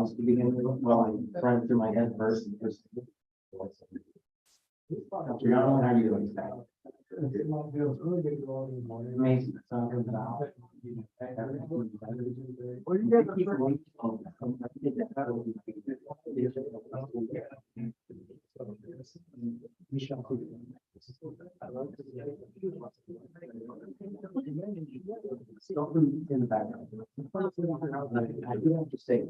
songs to begin with. Well, I'm running through my head first. Dr. Young, how are you doing today? Amazing. Song comes out. Well, you guys In the background. I do have to say.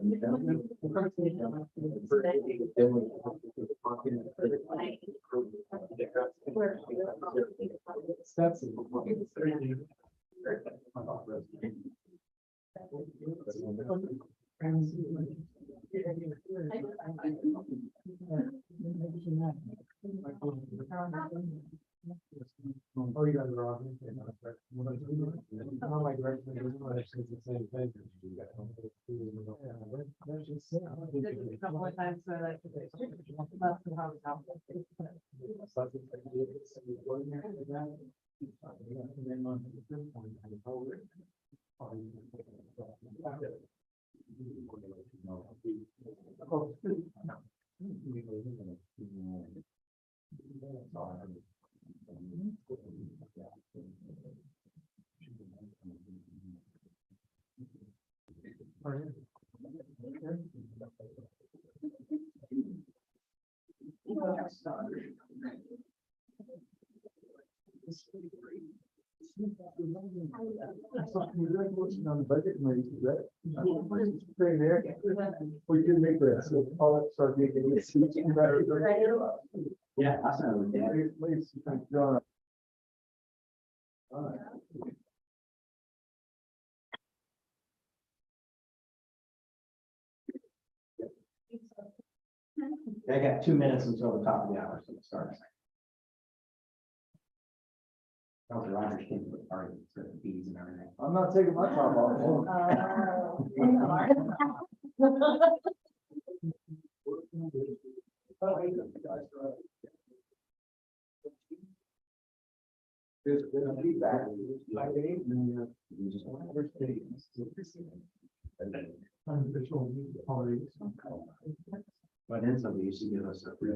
Oh, you guys are off. How my direction is the same thing. A couple of times, so like, that's how it's On the budget committee, right? Right there. We can make that, so all that start making it. Yeah, that's not what that. Please, John. I got 2 minutes until the top of the hour, so it starts. Dr. Rogers came to the party, for the bees and everything. I'm not taking my top off. There's a feedback. Unofficial holidays. But then somebody used to give us a free,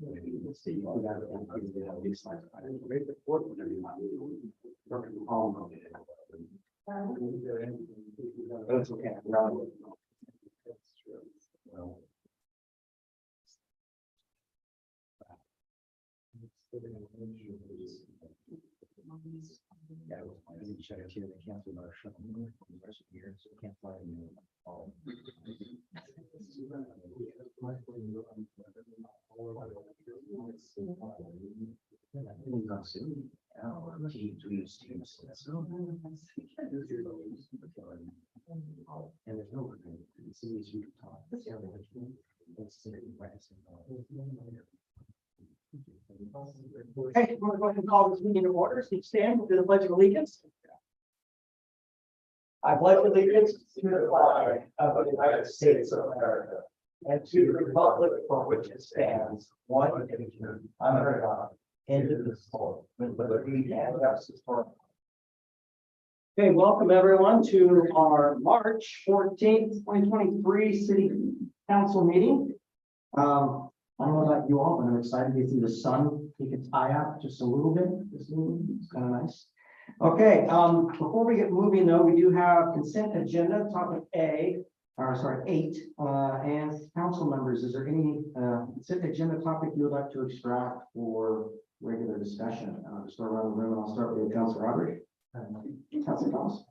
maybe the state, we got it, and they have these slides. I didn't wait the court whenever you want to do it. Working from home. But it's okay. Well, yeah, I didn't check it here. They canceled our show. The rest of the year, so we can't fly in all. And there's no cities you can talk. Okay, we're going to call this meeting to order. Please stand to the Pledge of Allegiance. I pledge allegiance to the flag of the United States of America and to the republic for which it stands, one nation, under God, indivisible, with liberty and justice for all. Okay, welcome everyone to our March 14th, 2023 City Council meeting. I don't know about you all, but I'm excited to see the sun take its eye out just a little bit. It's kind of nice. Okay, before we get moving though, we do have consent agenda, topic A, or sorry, 8, and council members, is there any consent agenda topic you would like to extract for regular discussion? Just go around the room and I'll start with Councilor Roberts. Councilor Thomas.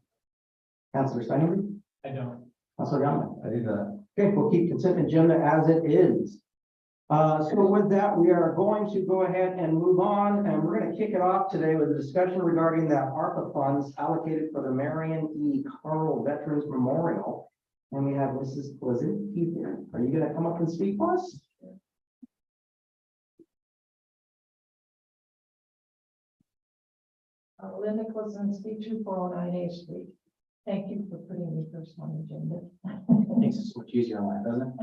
Councilor Steinberg. I don't. Councilor Young. I do not. Okay, we'll keep consent agenda as it is. So with that, we are going to go ahead and move on, and we're going to kick it off today with a discussion regarding that ARPA funds allocated for the Marion E. Carl Veterans Memorial. And we have Mrs. Pleasant here. Are you going to come up and speak for us? Linda Clifton, speak 2409 A Street. Thank you for putting me first on the agenda. Makes it so much easier in life, doesn't it?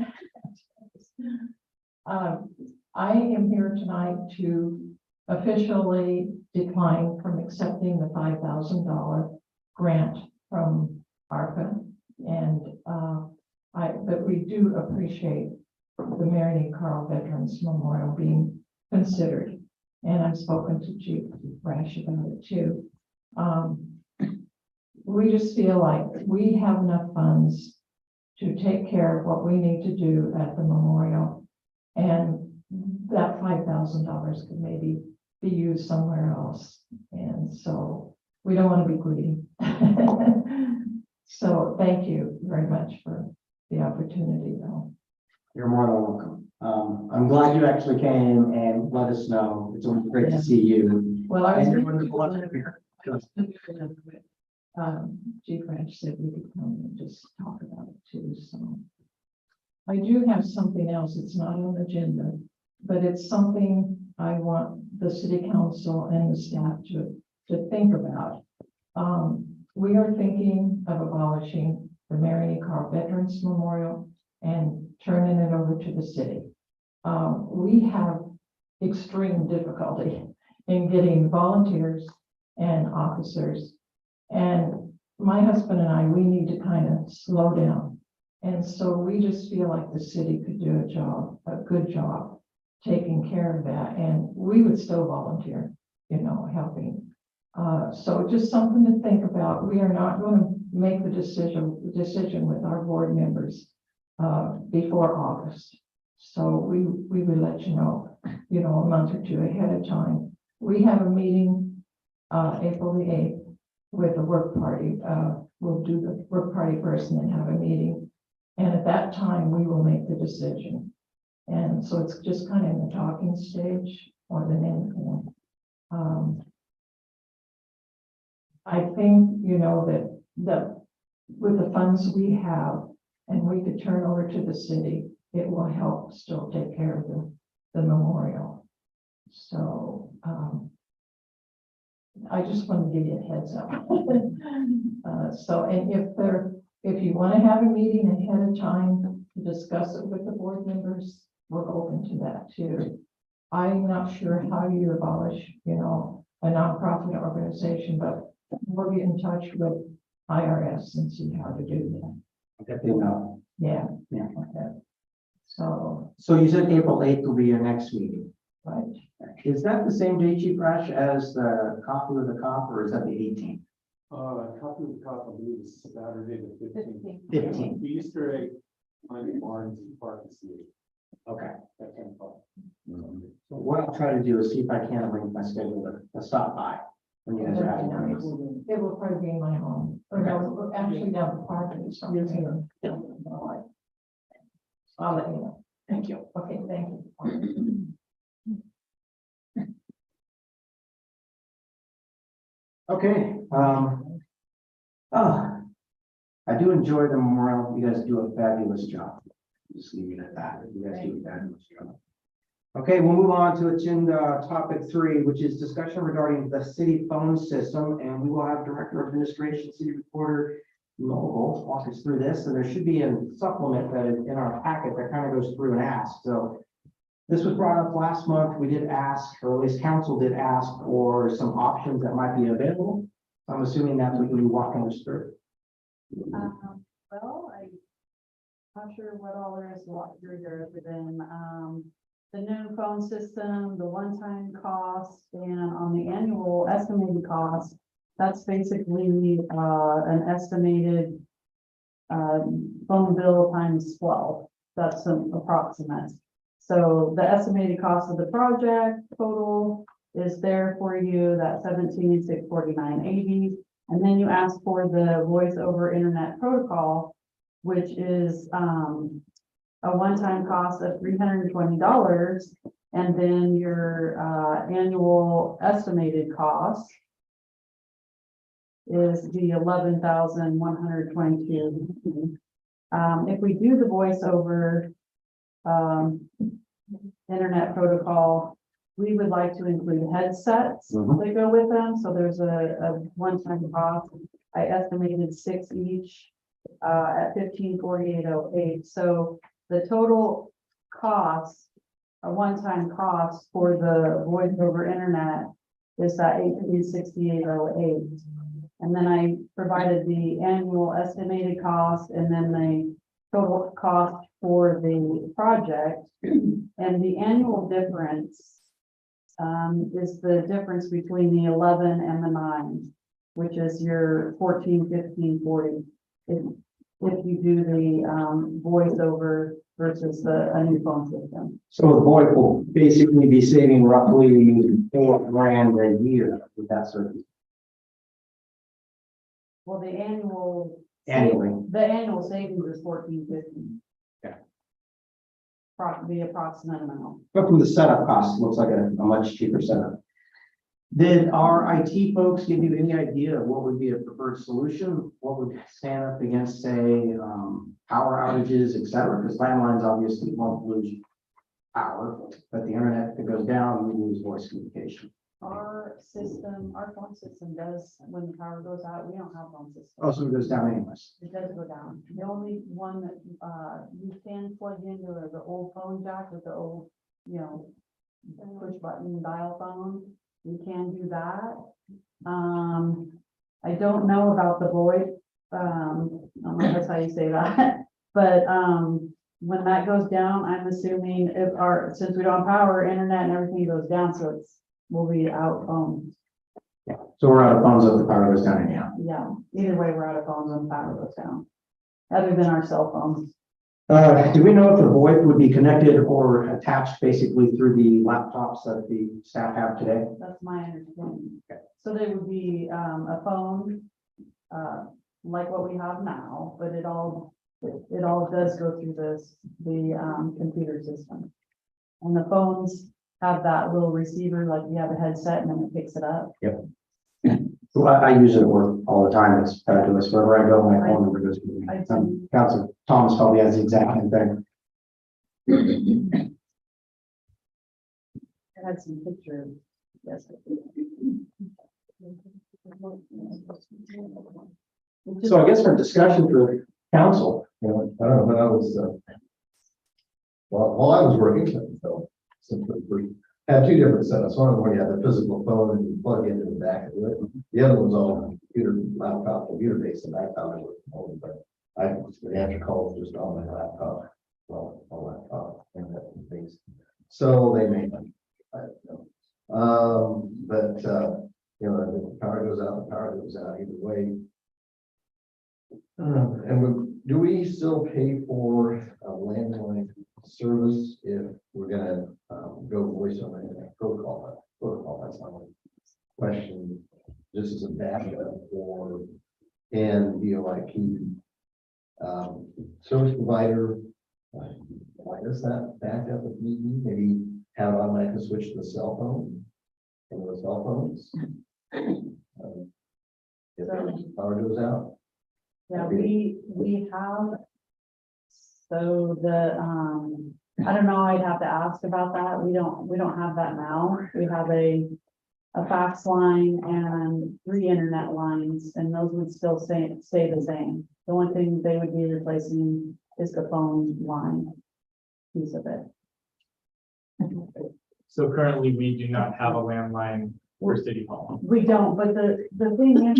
I am here tonight to officially decline from accepting the $5,000 grant from ARPA. And But we do appreciate the Mary Carl Veterans Memorial being considered. And I've spoken to Chief Rash about it too. We just feel like we have enough funds to take care of what we need to do at the memorial. And that $5,000 could maybe be used somewhere else. And so we don't want to be greedy. So thank you very much for the opportunity though. You're more than welcome. I'm glad you actually came and let us know. It's always great to see you. Well, I was. And you're wonderful up here. Chief Ranch said we could come and just talk about it too, so. I do have something else, it's not on the agenda, but it's something I want the city council and the staff to think about. We are thinking of abolishing the Mary Carl Veterans Memorial and turning it over to the city. We have extreme difficulty in getting volunteers and officers. And my husband and I, we need to kind of slow down. And so we just feel like the city could do a good job taking care of that. And we would still volunteer, helping. So just something to think about. We are not going to make the decision with our board members before August. So we would let you know, a month or two ahead of time. We have a meeting April the 8th with the work party. We'll do the work party first and then have a meeting. And at that time, we will make the decision. And so it's just kind of in the talking stage more than anything. I think, that with the funds we have and we could turn over to the city, it will help still take care of the memorial. So I just want to give you a heads up. And if you want to have a meeting ahead of time to discuss it with the board members, we're open to that too. I'm not sure how you abolish, a nonprofit organization, but we'll get in touch with IRS and see how to do that. That they know. Yeah. Yeah. Okay. So, So you said April 8th will be your next meeting. right. Is that the same day, Chief Rash, as the coffee with the cop, or is that the 18th? Copy of the cop, I believe, is Saturday the 15th. 15th. The Easter egg, on Barnes Park is the Okay. at 10 o'clock. So what I'll try to do is see if I can arrange my schedule to stop by when you guys are having your meetings. It will probably be in my home, or no, actually down the park or something. I'll let you know. Thank you. Okay, thank you. Okay, I do enjoy the memorial. You guys do a fabulous job. Just leave it at that. You guys do a fabulous job. Okay, we'll move on to agenda topic 3, which is discussion regarding the city phone system, and we will have Director of Administration, City Recorder Noble walk us through this, and there should be a supplement that is in our packet that kind of goes through and asks. So this was brought up last month. We did ask, or at least council did ask for some options that might be available. I'm assuming that's what you'll be walking us through. Well, I'm not sure what all there is to walk through there other than, the new phone system, the one-time cost, and on the annual estimated cost, that's basically, an estimated, phone bill times 12. That's an approximate. So the estimated cost of the project total is there for you, that $17,649.80. And then you ask for the voice over internet protocol, which is a one-time cost of $320. And then your annual estimated cost is the $11,122. If we do the voice over internet protocol, we would like to include headsets that go with them. So there's a one-time cost. I estimated 6 each at $1548.08. So the total cost, a one-time cost for the voice over internet is that $1868.08. And then I provided the annual estimated cost and then the total cost for the project. And the annual difference is the difference between the 11 and the 9, which is your 14, 15, 40. If you do the voice over versus a new phone system. So the board will basically be saving roughly $4,000 a year with that service. Well, the annual. Annually. The annual savings is 14.50. Okay. The approximate amount. But from the setup cost, it looks like a much cheaper setup. Did our IT folks give you any idea of what would be a preferred solution? What would stand up against, say, power outages, et cetera? Because landlines obviously won't lose power, but the internet, if it goes down, we lose voice communication. Our phone system does, when the power goes out, we don't have phone system. Oh, so it goes down anyways. It does go down. The only one that, you can plug into is the old phone jack with the old, push button dial phone. We can do that. I don't know about the VoIP. I don't know if that's how you say that, but, when that goes down, I'm assuming since we don't have power, internet and everything goes down, so we'll be out phones. Yeah. So we're out of phones if the power goes down anyhow. Yeah, either way, we're out of phones when the power goes down, other than our cell phones. Do we know if the VoIP would be connected or attached basically through the laptops that the staff have today? That's my understanding. So they would be, a phone, like what we have now, but it all does go through the computer system. And the phones have that little receiver, like you have a headset and then it picks it up. Well, I use it at work all the time. It's fabulous. Wherever I go, my phone number goes with me. I do. Council Thomas probably has the exact same thing. I had some pictures. Yes. So I guess for discussion for council, I don't know, when I was, while I was working, so, I had two different setups. One of them where you have the physical phone and you plug into the back of it. The other one's all computer, laptop, computer based, and I found it was home, but the answer call was just on my laptop, and that things. So they may not, I don't know. But, if the power goes out, the power goes out either way. Do we still pay for a landline service if we're gonna go voice over internet protocol? That's not a question. This is a backup for and VoIP service provider. Why does that backup if need be? Maybe have automatically switch to the cell phone and the cell phones. If the power goes out. Yeah, we have, so I don't know, I'd have to ask about that. We don't have that now. We have a fax line and 3 internet lines, and those would still stay the same. The only thing they would be replacing is the phone line piece of it. So currently, we do not have a landline for City Hall. We don't, but the thing is,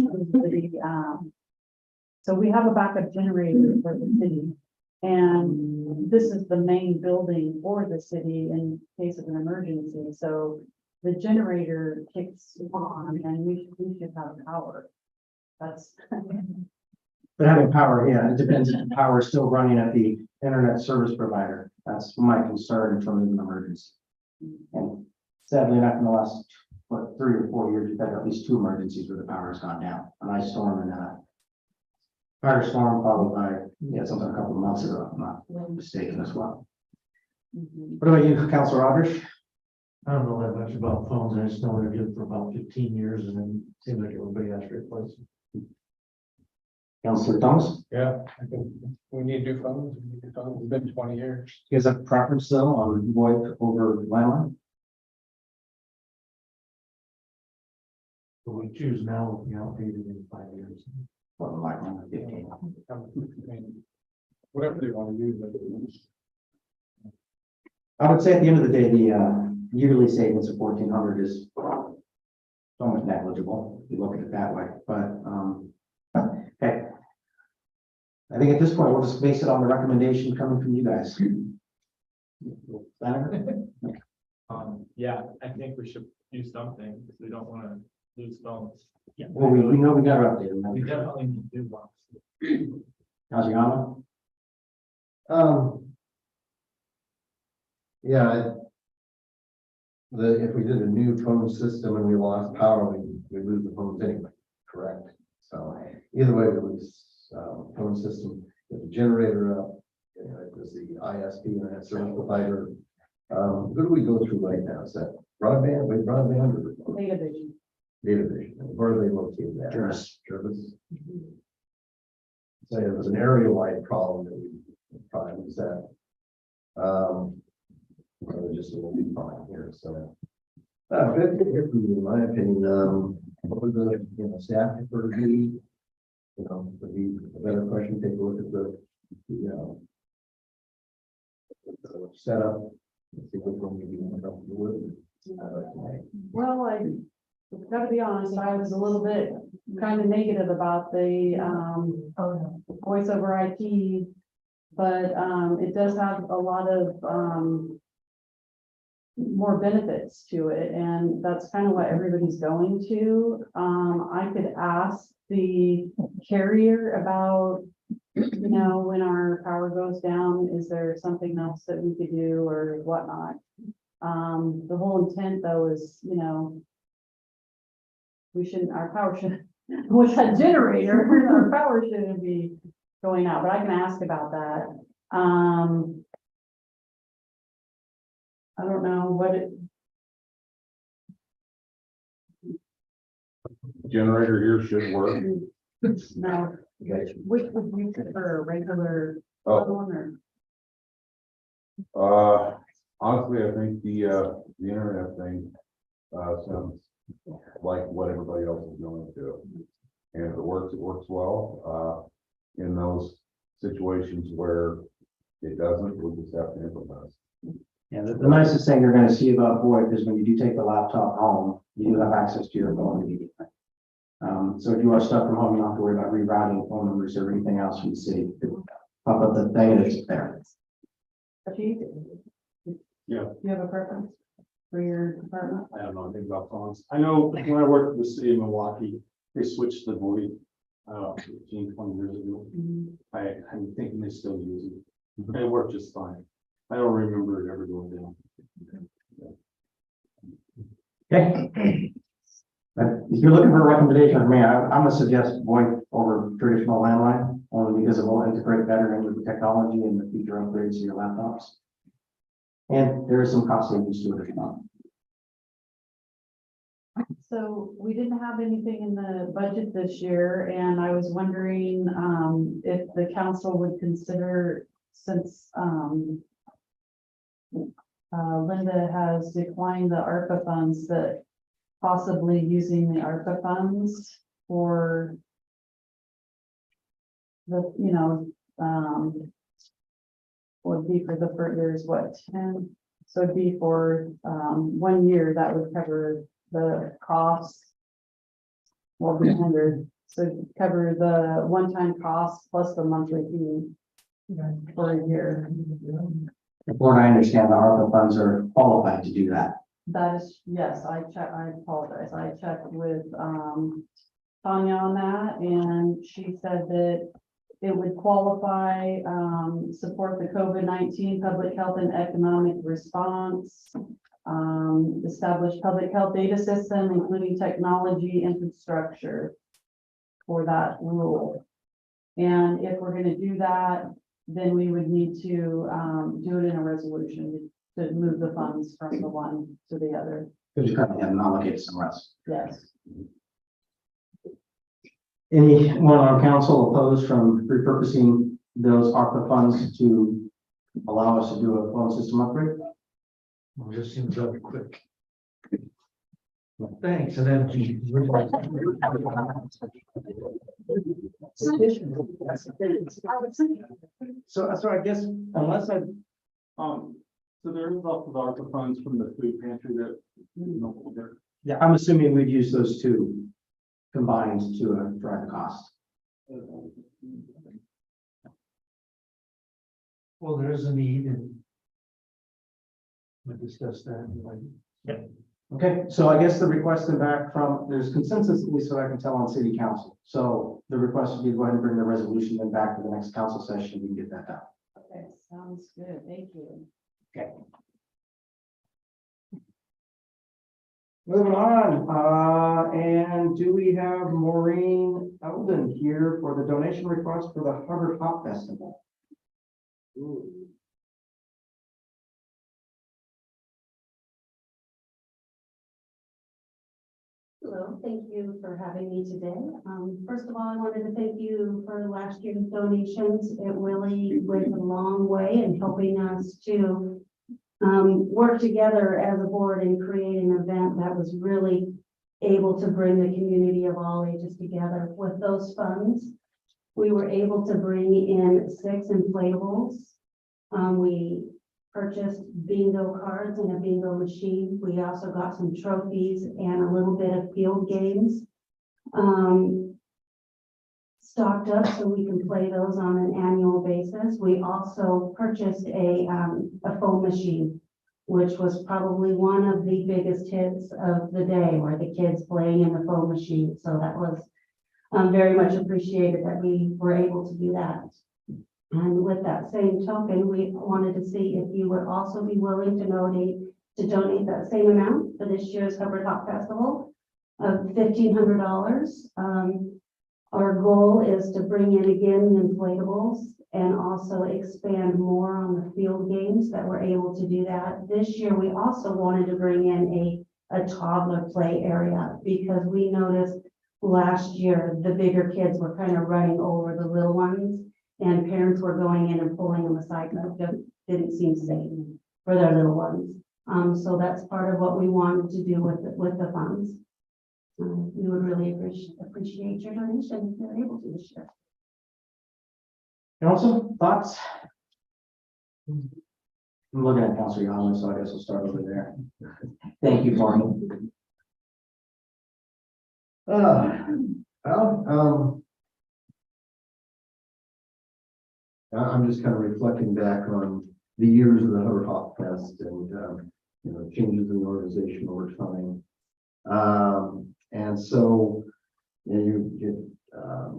so we have a backup generator for the city. And this is the main building for the city in case of an emergency. So the generator kicks on and we should have power. That's. but having power, yeah, it depends if the power is still running at the internet service provider. That's my concern in terms of an emergency. And sadly, not in the last, 3 or 4 years, we've had at least 2 emergencies where the power has gone down. An ice storm and a fire storm followed by, something a couple of months ago, if I'm not mistaken as well. Mhm. What about you, Councilor Rogers? I don't know that much about phones. I just know they're good for about 15 years and then it seems like everybody has to replace them. Councilor Thomas? Yeah, I think we need new phones. We need new phones. It's been 20 years. You guys have a preference though on VoIP over landline? So we choose now, outdated in 5 years. Or landline 15? I mean, whatever they want to use. I would say at the end of the day, the yearly savings of 1,400 is somewhat negligible, if you look at it that way, but, okay. I think at this point, we'll just base it on the recommendation coming from you guys. Senator? Yeah, I think we should do something, because we don't want to lose phones. Yeah. Well, we know we gotta update We them. definitely need to do one. Casiano? Yeah. If we did a new phone system and we lost power, we lose the phones anyway, correct? So either way, it was, phone system, with the generator up, it was the ISP and that service provider. Who do we go through right now? Is that broadband, with broadband or Data vision. data vision? Where are they located at? Jervis. Jervis. So it was an area-wide problem that we probably was that. Just a little bit fine here, so. Good to hear from you, in my opinion, what would the, staff prefer to be? Would be a better question, take a look at the setup. See which one we want to with. Well, I gotta be honest, I was a little bit kind of negative about the, voice over IP. But, it does have a lot of, more benefits to it, and that's kind of what everybody's going to. I could ask the carrier about, when our power goes down, is there something else that we could do or whatnot? The whole intent though is, our power should, with that generator, our power shouldn't be going out, but I can ask about that. I don't know what it, Generator here should work. no, which would you prefer, a regular Oh, phone or? honestly, I think the internet thing, sounds like what everybody else is going to do. And if it works well. In those situations where it doesn't, we'll just have to improvise. Yeah, the nicest thing you're gonna see about VoIP is when you do take the laptop home, you do have access to your phone immediately. So if you are stuck from home, you don't have to worry about rerouting phone numbers or anything else from the city. Pop up the thing and it's there. Chief? Yeah. Do you have a preference for your department? I don't know anything about phones. I know when I worked for the city of Milwaukee, they switched the VoIP, 15, 20 years ago. I'm thinking they still use it. And it worked just fine. I don't remember it ever going down. Okay. But if you're looking for a recommendation from me, I'm gonna suggest VoIP over traditional landline, only because it will integrate better into the technology and the future upgrades to your laptops. And there is some cost savings to it as well. So we didn't have anything in the budget this year, and I was wondering, if the council would consider, since, Linda has declined the ARPA funds, that possibly using the ARPA funds for the, would be for the first year's what, 10? So it'd be for, 1 year, that would cover the cost. Well, 100, so cover the one-time cost plus the monthly fee for a year. From what I understand, the ARPA funds are qualified to do that. That is, yes, I apologize. I checked with, Tanya on that, and she said that it would qualify, support the COVID-19 public health and economic response, establish public health data system, including technology infrastructure for that rule. And if we're going to do that, then we would need to, do it in a resolution to move the funds from the one to the other. Because you currently have an allocated somewhere else. Yes. Anyone on council opposed from repurposing those ARPA funds to allow us to do a phone system upgrade? Well, it just seems rather quick. Well, thanks, and then. So I guess unless I, So there is also the ARPA funds from the food pantry that, yeah, I'm assuming we'd use those two combined to drive the cost. Well, there is a need and we discussed that, like, Okay, so I guess the request is back from, there's consensus, at least what I can tell on city council. So the request would be to go ahead and bring the resolution then back to the next council session, we can get that done. Okay, sounds good, thank you. Moving on, and do we have Maureen Eldon here for the donation request for the Hubbard Hop Festival? Hello, thank you for having me today. First of all, I wanted to thank you for last year's donations. It really went a long way in helping us to work together as a board and create an event that was really able to bring the community of all ages together. With those funds, we were able to bring in 6 inflatables. We purchased bingo cards and a bingo machine. We also got some trophies and a little bit of field games stocked up so we can play those on an annual basis. We also purchased a foam machine, which was probably one of the biggest hits of the day, were the kids playing in the foam machine. So that was very much appreciated that we were able to do that. And with that same token, we wanted to see if you would also be willing to donate that same amount for this year's Hubbard Hop Festival of $1,500. Our goal is to bring in again the inflatables and also expand more on the field games that we're able to do that. This year, we also wanted to bring in a toddler play area because we noticed last year, the bigger kids were kind of running over the little ones. And parents were going in and pulling them aside, that just didn't seem safe for their little ones. So that's part of what we wanted to do with the funds. We would really appreciate your donation if you're able to this year. Council, thoughts? I'm looking at Councilor Young, so I guess we'll start over there. Thank you, Maureen. I'm just kind of reflecting back on the years of the Hubbard Hop Fest and, changes in the organization over time. And so, you get, a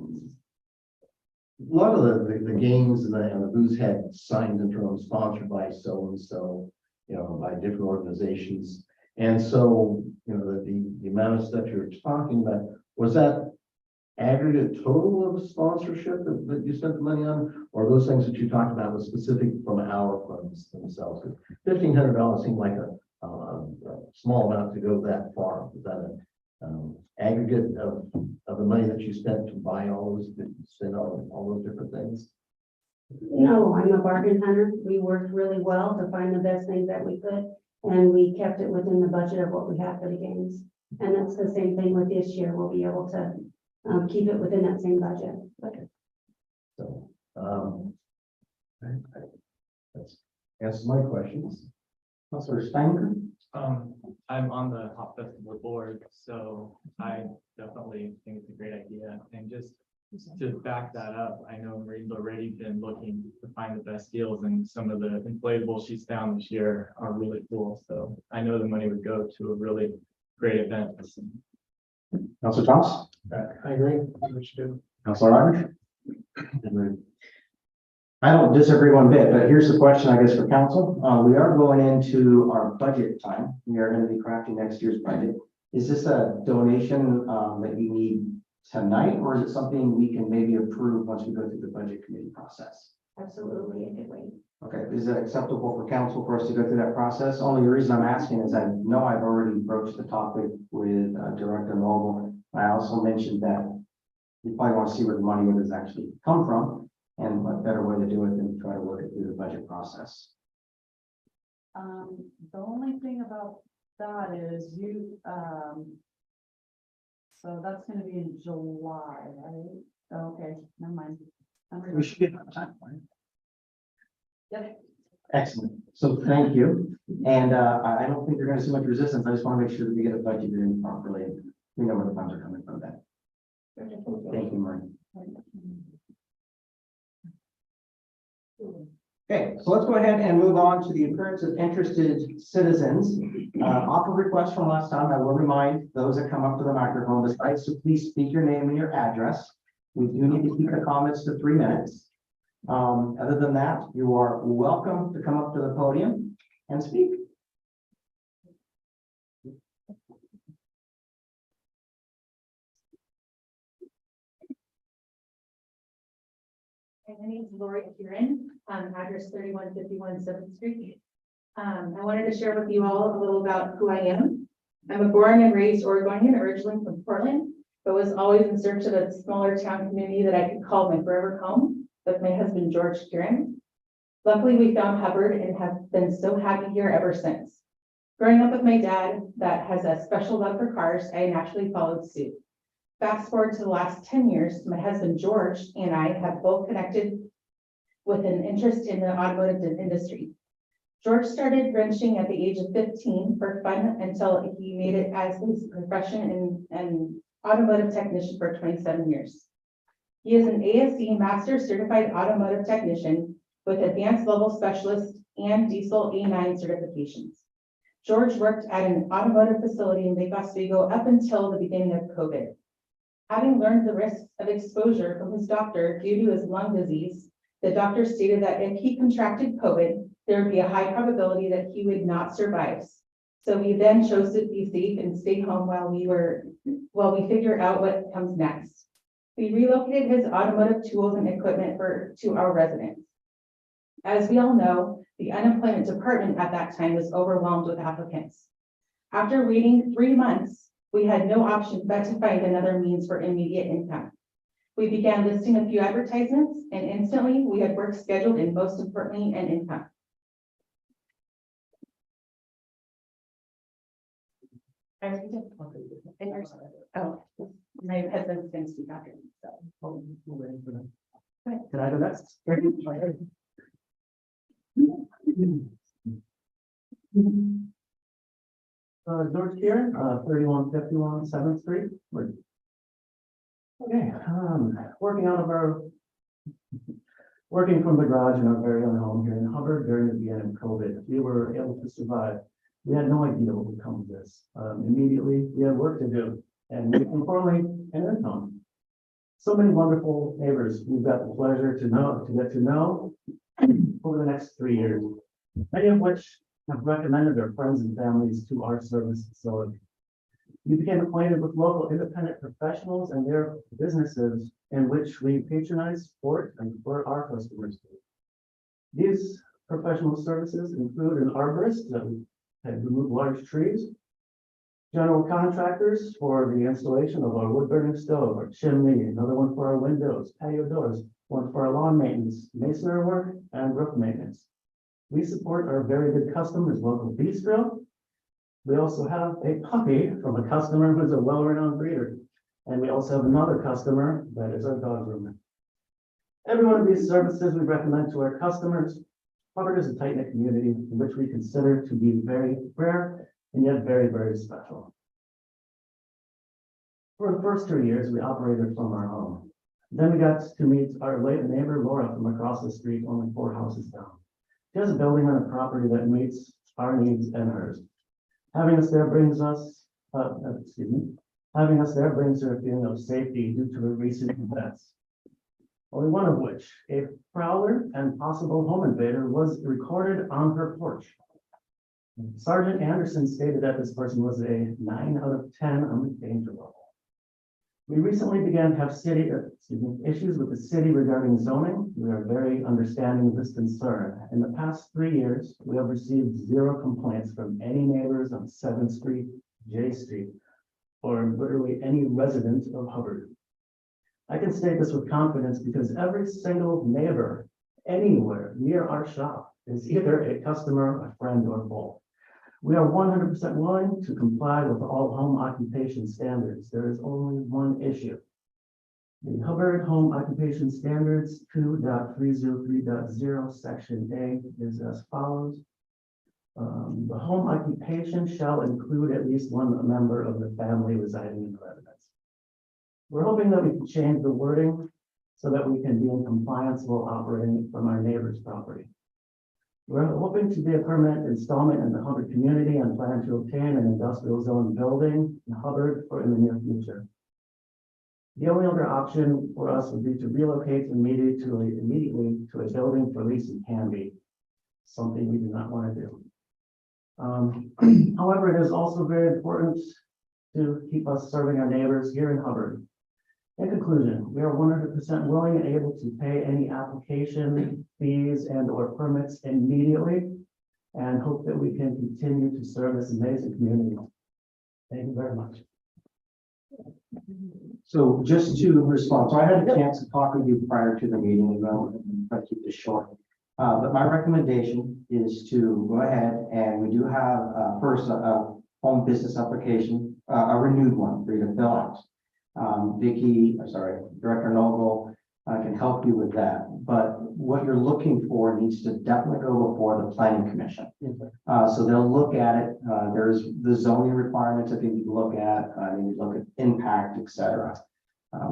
lot of the games and the booths had signs in front of them, sponsored by so-and-so, by different organizations. And so, the amount of stuff you're talking about, was that aggregate total of sponsorship that you spent the money on, or those things that you talked about was specific from our funds themselves? $1,500 seemed like a small amount to go that far. Was that an aggregate of the money that you spent to buy all those, to spend all those different things? No, I'm a bargain hunter. We worked really well to find the best things that we could, and we kept it within the budget of what we have for the games. And that's the same thing with this year. We'll be able to keep it within that same budget. So, that's answers my questions. Councilor Steiger? I'm on the Hop Festival board, so I definitely think it's a great idea. And just to back that up, I know Marine's already been looking to find the best deals, and some of the inflatables she's found this year are really cool. So I know the money would go to a really great event. Councilor Thomas? I agree. We should do. Councilor Irish? I don't disagree one bit, but here's the question, I guess, for council. We are going into our budget time. We are going to be crafting next year's budget. Is this a donation that you need tonight, or is it something we can maybe approve once we go through the budget committee process? Absolutely, a good way. Okay, is it acceptable for council for us to go through that process? Only reason I'm asking is I know I've already broached the topic with Director Noble. I also mentioned that we probably want to see where the money would actually come from, and what better way to do it than try to work it through the budget process. The only thing about that is so that's gonna be in July, right? Okay, never mind. We should get time. Yep. Excellent. So thank you. And I don't think you're going to see much resistance. I just want to make sure that we get it budgeted in properly. We know where the funds are coming from then. Thank you, Maureen. Okay, so let's go ahead and move on to the appearance of interested citizens. Off of request from last time, I will remind those that come up to the microphone, besides to please speak your name and your address. We do need to keep the comments to 3 minutes. Other than that, you are welcome to come up to the podium and speak. My name is Lori Kieran, address 3151 7th Street. I wanted to share with you all a little about who I am. I'm a born and raised Oregonian, originally from Portland, but was always in search of a smaller town community that I could call my forever home with my husband, George Kieran. Luckily, we found Hubbard and have been so happy here ever since. Growing up with my dad that has a special love for cars, I naturally followed suit. Fast forward to the last 10 years, my husband George and I have both connected with an interest in the automotive industry. George started wrenching at the age of 15 for fun until he made it as his profession and automotive technician for 27 years. He is an ASE Master Certified Automotive Technician with Advanced Level Specialist and Diesel A9 certifications. George worked at an automotive facility in Lake Oswego up until the beginning of COVID. Having learned the risks of exposure from his doctor due to his lung disease, the doctor stated that if he contracted COVID, there would be a high probability that he would not survive. So we then chose to be safe and stay home while we figure out what comes next. We relocated his automotive tools and equipment to our residence. As we all know, the unemployment department at that time was overwhelmed with applicants. After waiting 3 months, we had no option but to find another means for immediate income. We began listing a few advertisements, and instantly we had work scheduled and most importantly, an income. Oh, my husband's going to speak after me, so. Can I go next? George Kieran, 3151 7th Street. Okay, working from the garage in our very own home here in Hubbard during the beginning of COVID. We were able to survive. We had no idea what would come of this. Immediately, we had work to do, and importantly, an income. So many wonderful neighbors we've got the pleasure to get to know over the next 3 years, many of which have recommended their friends and families to our service facility. We became acquainted with local independent professionals and their businesses in which we patronize, support, and refer our customers to. These professional services include an arborist that can remove large trees, general contractors for the installation of our wood burning stove, our chimney, another one for our windows, patio doors, one for our lawn maintenance, masonry work, and roof maintenance. We support our very good customers, local bistro. We also have a puppy from a customer who's a well-renowned breeder. And we also have another customer that is our dog groomer. Every one of these services we recommend to our customers. Hubbard is a tight-knit community in which we consider to be very rare and yet very, very special. For the first 2 years, we operated from our home. Then we got to meet our late neighbor, Laura, from across the street, only 4 houses down. She has a building on a property that meets our needs and hers. Having us there brings us, having us there brings her a feeling of safety due to the recent events. Only one of which, a prowler and possible home invader, was recorded on her porch. Sergeant Anderson stated that this person was a 9 out of 10 on the danger level. We recently began to have issues with the city regarding zoning. We are very understanding of this concern. In the past 3 years, we have received 0 complaints from any neighbors on 7th Street, J Street, or literally any resident of Hubbard. I can state this with confidence because every single neighbor anywhere near our shop is either a customer, a friend, or both. We are 100% willing to comply with all home occupation standards. There is only one issue. The Hubbard Home Occupation Standards 2.303.0 Section A is as follows. The home occupation shall include at least one member of the family residing in the residence. We're hoping that we can change the wording so that we can be in compliance while operating from our neighbor's property. We're hoping to be a permanent installment in the Hubbard community and plan to obtain an industrial zone building in Hubbard in the near future. The only other option for us would be to relocate immediately to a building for lease in Canby, something we do not want to do. However, it is also very important to keep us serving our neighbors here in Hubbard. In conclusion, we are 100% willing and able to pay any application fees and or permits immediately and hope that we can continue to serve this amazing community. Thank you very much. So just to respond, so I had a chance to talk with you prior to the meeting, and I'll try to keep this short. But my recommendation is to go ahead and we do have first a home business application, a renewed one for you to fill out. Director Noble can help you with that. But what you're looking for needs to definitely go before the planning commission. So they'll look at it. There's the zoning requirements that they need to look at. They need to look at impact, et cetera.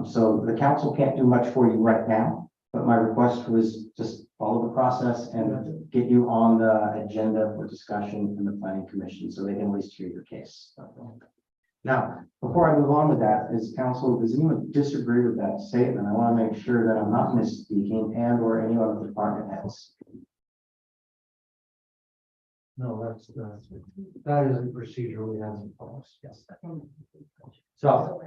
So the council can't do much for you right now, but my request was just follow the process and get you on the agenda for discussion in the planning commission so they can at least hear your case. Now, before I move on with that, is council, does anyone disagree with that statement? I want to make sure that I'm not misspeaking and or any other department heads. No, that is a procedure we have in place. Yes. So,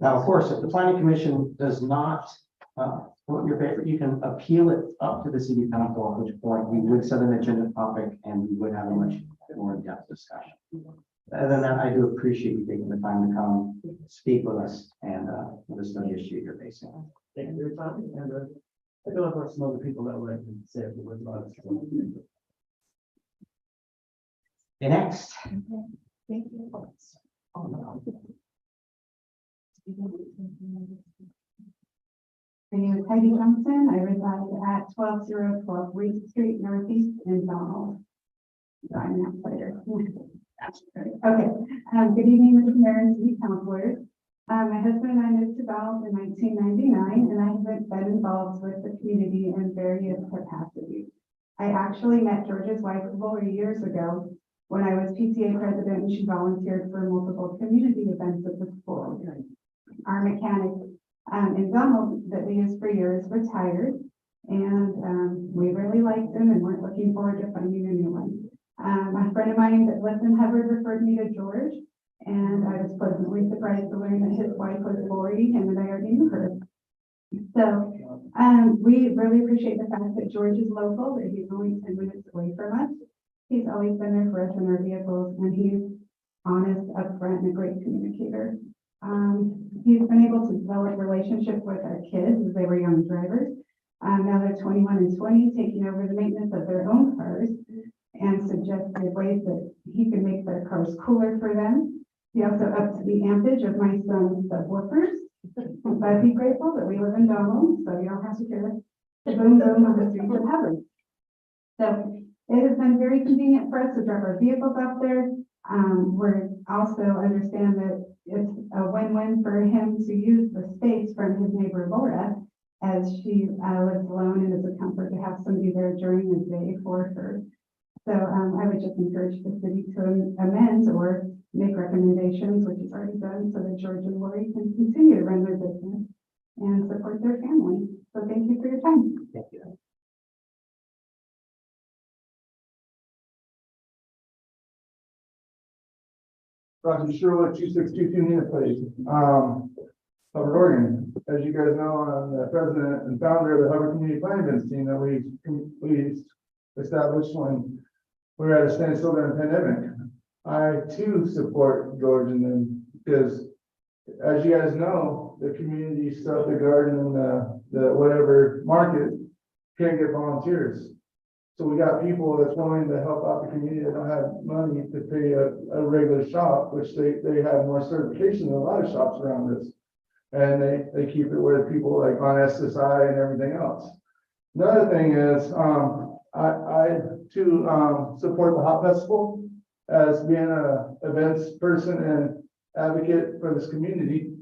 now, of course, if the planning commission does not vote in your favor, you can appeal it up to the city council, at which point we would set an agenda topic and we would have a much more in-depth discussion. Other than that, I do appreciate you taking the time to come speak with us and let us know the issue you're facing. Thank you for your time. And I feel like there are some other people that would like to say a few words about it. Okay, next. Thank you. My name is Heidi Johnson. I reside at 12012 Reed Street Northeast in Donald. I'm an outsider. Okay, good evening, Mr. Mayor and City Councilors. My husband and I moved to Donald in 1999, and I have been involved with the community in various capacities. I actually met George's wife 4 years ago when I was PTA president, and she volunteered for multiple community events at the school. Our mechanic in Donald that we used for years retired, and we really liked him and weren't looking forward to finding a new one. A friend of mine that lives in Hubbard referred me to George, and I was pleasantly surprised to learn that his wife was Lori and that I already knew her. So we really appreciate the fact that George is local, that he's only 10 minutes away from us. He's always been there for us in our vehicles, and he's honest, upfront, and a great communicator. He's been able to develop relationships with our kids as they were young drivers. Now they're 21 and 20, taking over the maintenance of their own cars and suggested ways that he can make their cars cooler for them. He also ups the ampage of my son's subwoofers. But be grateful that we live in Donald, so you don't have to hear the boom boom on the streets of Hubbard. So it has been very convenient for us to drive our vehicles out there. We're also understand that it's a win-win for him to use the space from his neighbor Laura, as she lives alone, and it's a comfort to have somebody there during the day for her. So I would just encourage the city to amend or make recommendations, which is already done, so that George and Lori can continue to run their business and support their family. So thank you for your time. Thank you. Roger Sherwood, 2622 Nina Place, Hubbard, Oregon. As you guys know, I'm the president and founder of the Hubbard Community Planning Events team that we established when we were at a standstill during the pandemic. I too support George and them because, as you guys know, the community stuff, the garden and the whatever market can't get volunteers. So we got people that's willing to help out the community that don't have money to pay a regular shop, which they have more certification than a lot of shops around us. And they keep it with people like on SSI and everything else. Another thing is, I too support the Hop Festival as being a events person and advocate for this community.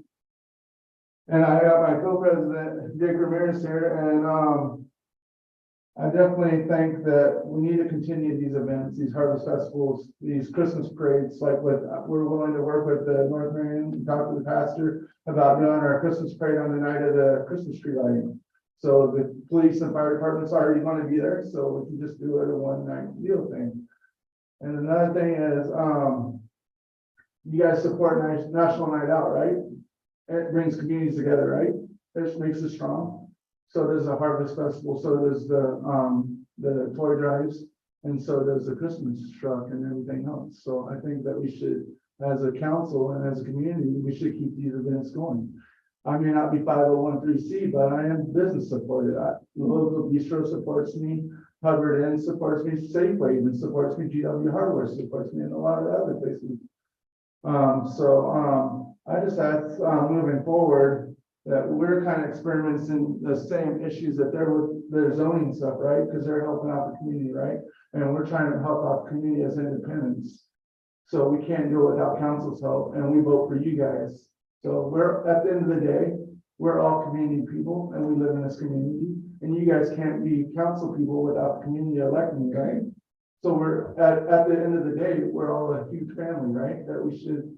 And I got my co-president, Dick Ramirez here, and I definitely think that we need to continue these events, these harvest festivals, these Christmas parades, like we're willing to work with the North Marion, and talk to the pastor about doing our Christmas parade on the night of the Christmas tree lighting. So the police and fire department's already going to be there, so we can just do it a one night deal thing. And another thing is, you guys support National Night Out, right? It brings communities together, right? It makes us strong. So does the Harvest Festival, so does the toy drives, and so does the Christmas truck and everything else. So I think that we should, as a council and as a community, we should keep these events going. I may not be 501(c), but I am business supported. The local bistro supports me, Hubbard Inn supports me, Safeway even supports me, GW Hardware supports me, and a lot of other places. I just ask, moving forward, that we're kind of experiencing the same issues that they're with their zoning stuff, right? Because they're helping out the community, right? And we're trying to help out the community as independents. So we can't do it without council's help, and we vote for you guys. So we're, at the end of the day, we're all community people, and we live in this community. And you guys can't be council people without the community electing you, right? So we're, at the end of the day, we're all a huge family, right? That we should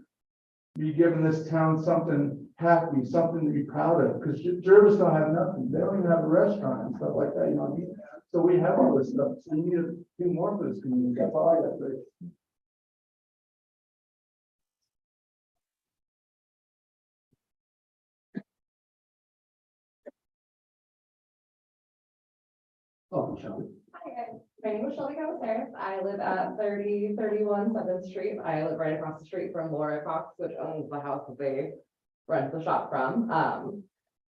be giving this town something happy, something to be proud of, because Jervis don't have nothing. They don't even have a restaurant and stuff like that, you know what I mean? So we have all this stuff, so we need to do more for this community. That's all I got to say. Oh, Shelby. Hi, guys. My name is Shelby Cavasaris. I live at 3031 7th Street. I live right across the street from Laura Cox, which owns the house that they rent the shop from.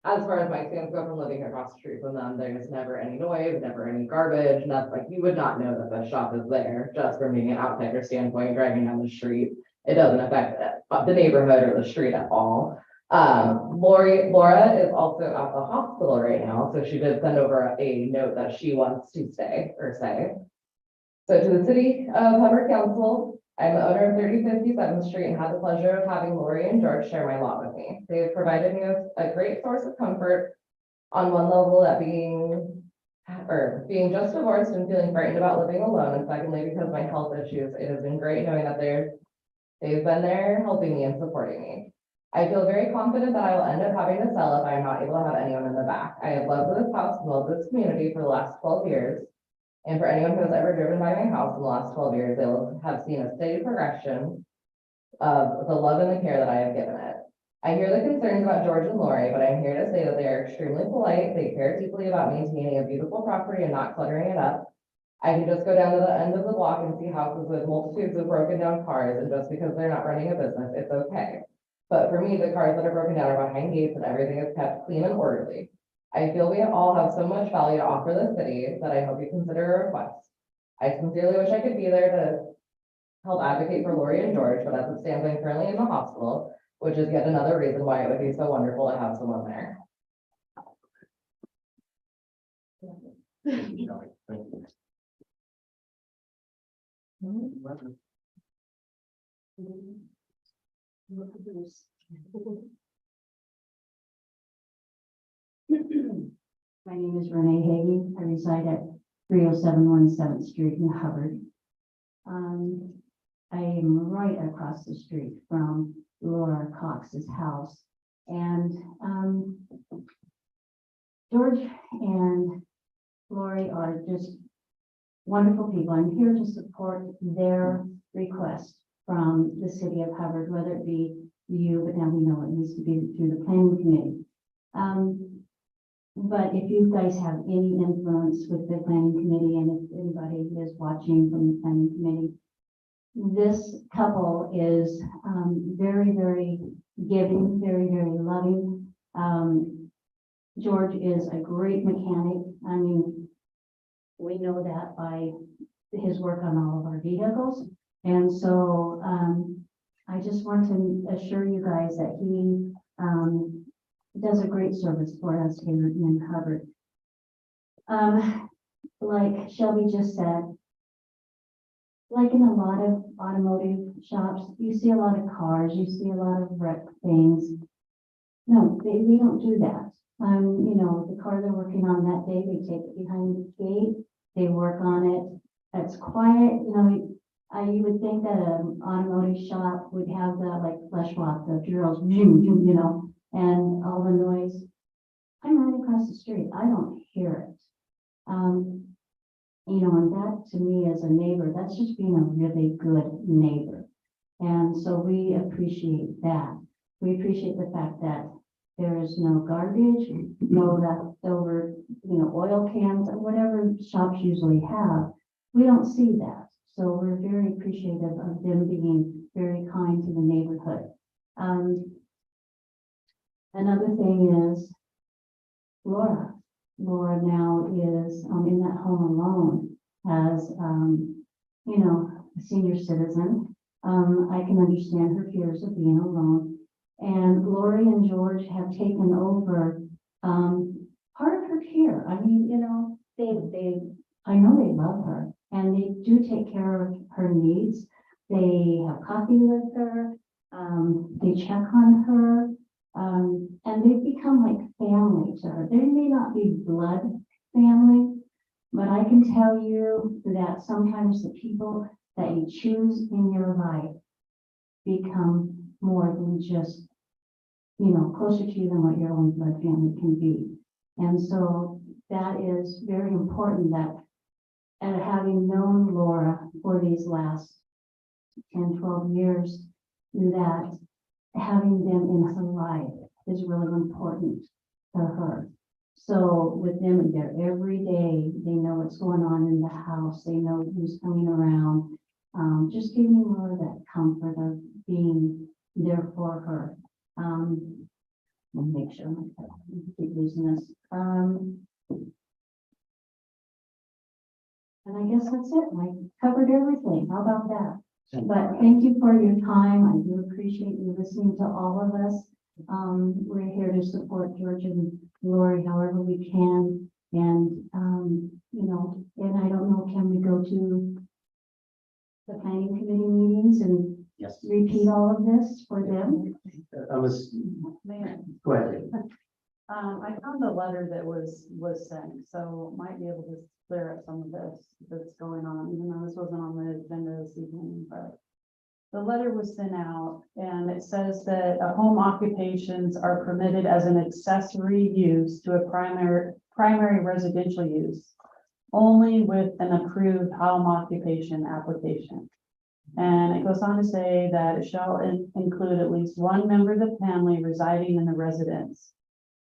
As far as my experience go from living across the street from them, there's never any noise, never any garbage, nothing. Like, you would not know that the shop is there just from being an outsider standpoint, driving down the street. It doesn't affect the neighborhood or the street at all. Laura is also at the hospital right now, so she did send over a note that she wants to stay or say. So to the City of Hubbard Council, I'm the owner of 3057th Street and had the pleasure of having Lori and George share my lot with me. They have provided me with a great source of comfort on one level, that being just divorced and feeling frightened about living alone, and secondly, because of my health issues, it has been great knowing that they've been there helping me and supporting me. I feel very confident that I will end up having to sell if I am not able to have anyone in the back. I have loved this house and loved this community for the last 12 years. And for anyone who has ever driven by my house in the last 12 years, they will have seen a steady progression of the love and the care that I have given it. I hear the concerns about George and Lori, but I'm here to say that they are extremely polite. They care deeply about maintaining a beautiful property and not cluttering it up. I can just go down to the end of the block and see houses with multitudes of broken down cars, and just because they're not running a business, it's okay. But for me, the cars that are broken down are behind gates and everything is kept clean and orderly. I feel we all have so much value to offer the city that I hope you consider a request. I sincerely wish I could be there to help advocate for Lori and George, but as it stands, I'm currently in the hospital, which is yet another reason why it would be so wonderful to have someone there. My name is Renee Hagee. I reside at 307 17th Street in Hubbard. I am right across the street from Laura Cox's house. And George and Lori are just wonderful people. I'm here to support their request from the city of Hubbard, whether it be you, but now we know it needs to be through the planning committee. But if you guys have any influence with the planning committee, and if anybody is watching from the planning committee, this couple is very, very giving, very, very loving. George is a great mechanic. I mean, we know that by his work on all of our vehicles. And so I just want to assure you guys that he does a great service for us here in Hubbard. Like Shelby just said, like in a lot of automotive shops, you see a lot of cars, you see a lot of wrecked things. No, we don't do that. You know, the car they're working on that day, they take it behind the gate, they work on it. It's quiet, you know, you would think that an automotive shop would have that like flesh walk, the drills, you know, and all the noise. I'm right across the street. I don't hear it. You know, and that to me as a neighbor, that's just being a really good neighbor. And so we appreciate that. We appreciate the fact that there is no garbage, no leftover, you know, oil cans or whatever shops usually have. We don't see that. So we're very appreciative of them being very kind to the neighborhood. Another thing is Laura. Laura now is in that home alone as, you know, a senior citizen. I can understand her fears of being alone. And Lori and George have taken over part of her care. I mean, you know, I know they love her and they do take care of her needs. They have coffee with her. They check on her. And they've become like family to her. They may not be blood family, but I can tell you that sometimes the people that you choose in your life become more than just, you know, closer to you than what your own blood family can be. And so that is very important that, and having known Laura for these last 10, 12 years, that having them in her life is really important for her. So with them there every day, they know what's going on in the house. They know who's coming around. Just giving her that comfort of being there for her. I'll make sure I keep losing this. And I guess that's it. I covered everything. How about that? But thank you for your time. I do appreciate you listening to all of us. We're here to support George and Lori however we can. And, you know, and I don't know, can we go to the planning committee meetings and Yes. repeat all of this for them? Man, Go ahead. I found a letter that was sent, so might be able to clear up some of this that's going on, even though this wasn't on the agenda this evening, but the letter was sent out and it says that home occupations are permitted as an accessory use to a primary residential use only with an approved home occupation application. And it goes on to say that it shall include at least one member of the family residing in the residence.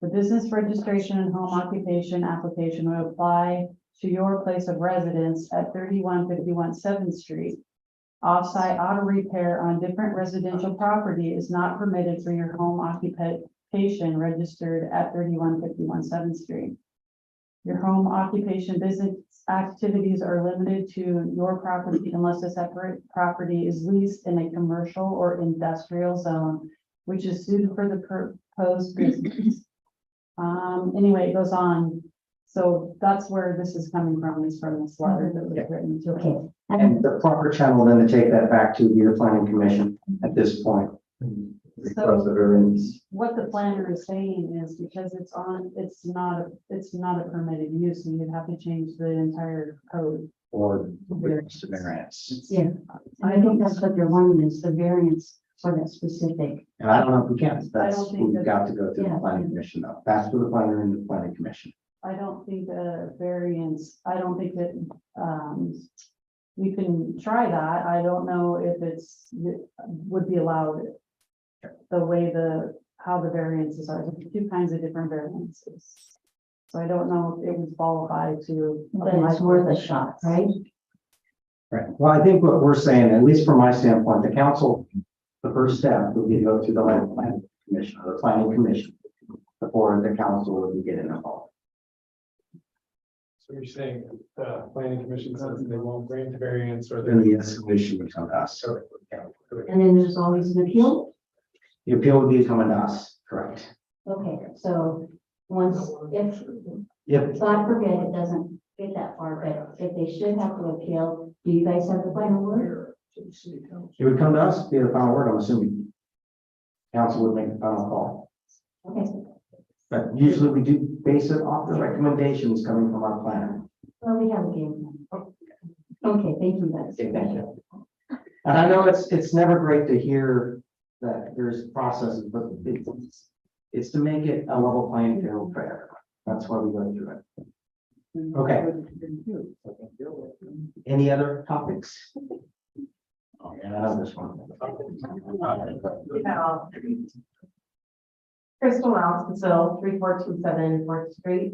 The business registration and home occupation application will apply to your place of residence at 3151 7th Street. Off-site auto repair on different residential property is not permitted for your home occupation registered at 3151 7th Street. Your home occupation business activities are limited to your property unless a separate property is leased in a commercial or industrial zone, which is suited for the proposed business. Anyway, it goes on. So that's where this is coming from, is from this letter that was written to. Okay. And the proper channel then to take that back to the planning commission at this point. Because of variance. What the planner is saying is because it's not a permitted use, and you'd have to change the entire code. Or variance. Yeah, I think that's what they're wanting is the variance for that specific. And I don't know if we can, I that's, don't think we've that- got to go through Yeah. the planning commission though. That's for the planner and the planning commission. I don't think a variance, I don't think that, we can try that. I don't know if would be allowed the way how the variances are. There's two kinds of different variances. So I don't know if it would qualify to. But it's worth a shot, right? Right. Well, I think what we're saying, at least from my standpoint, the council, the first step would be to go through the planning commission or the planning commission before the council would be getting involved. So you're saying the planning commission says they won't grant the variance or Then the escalation would come to us. And then there's always an appeal. The appeal would be coming to us, correct? Okay, so once, if, Yep. God forbid, it doesn't get that far, but if they should have to appeal, do you guys have the final word? It would come to us, be the final word, I'm assuming. Council would make the final call. Okay, But usually we do base it off the recommendations coming from our planner. Well, we have a game plan. Okay, thank you, guys. Okay, thank you. And I know it's never great to hear that there's processes, but it's to make it a level playing field for everyone. That's why we go through it. Okay. Any other topics? Oh, yeah, I know this one. Crystal Mouse, so 3427 4th Street.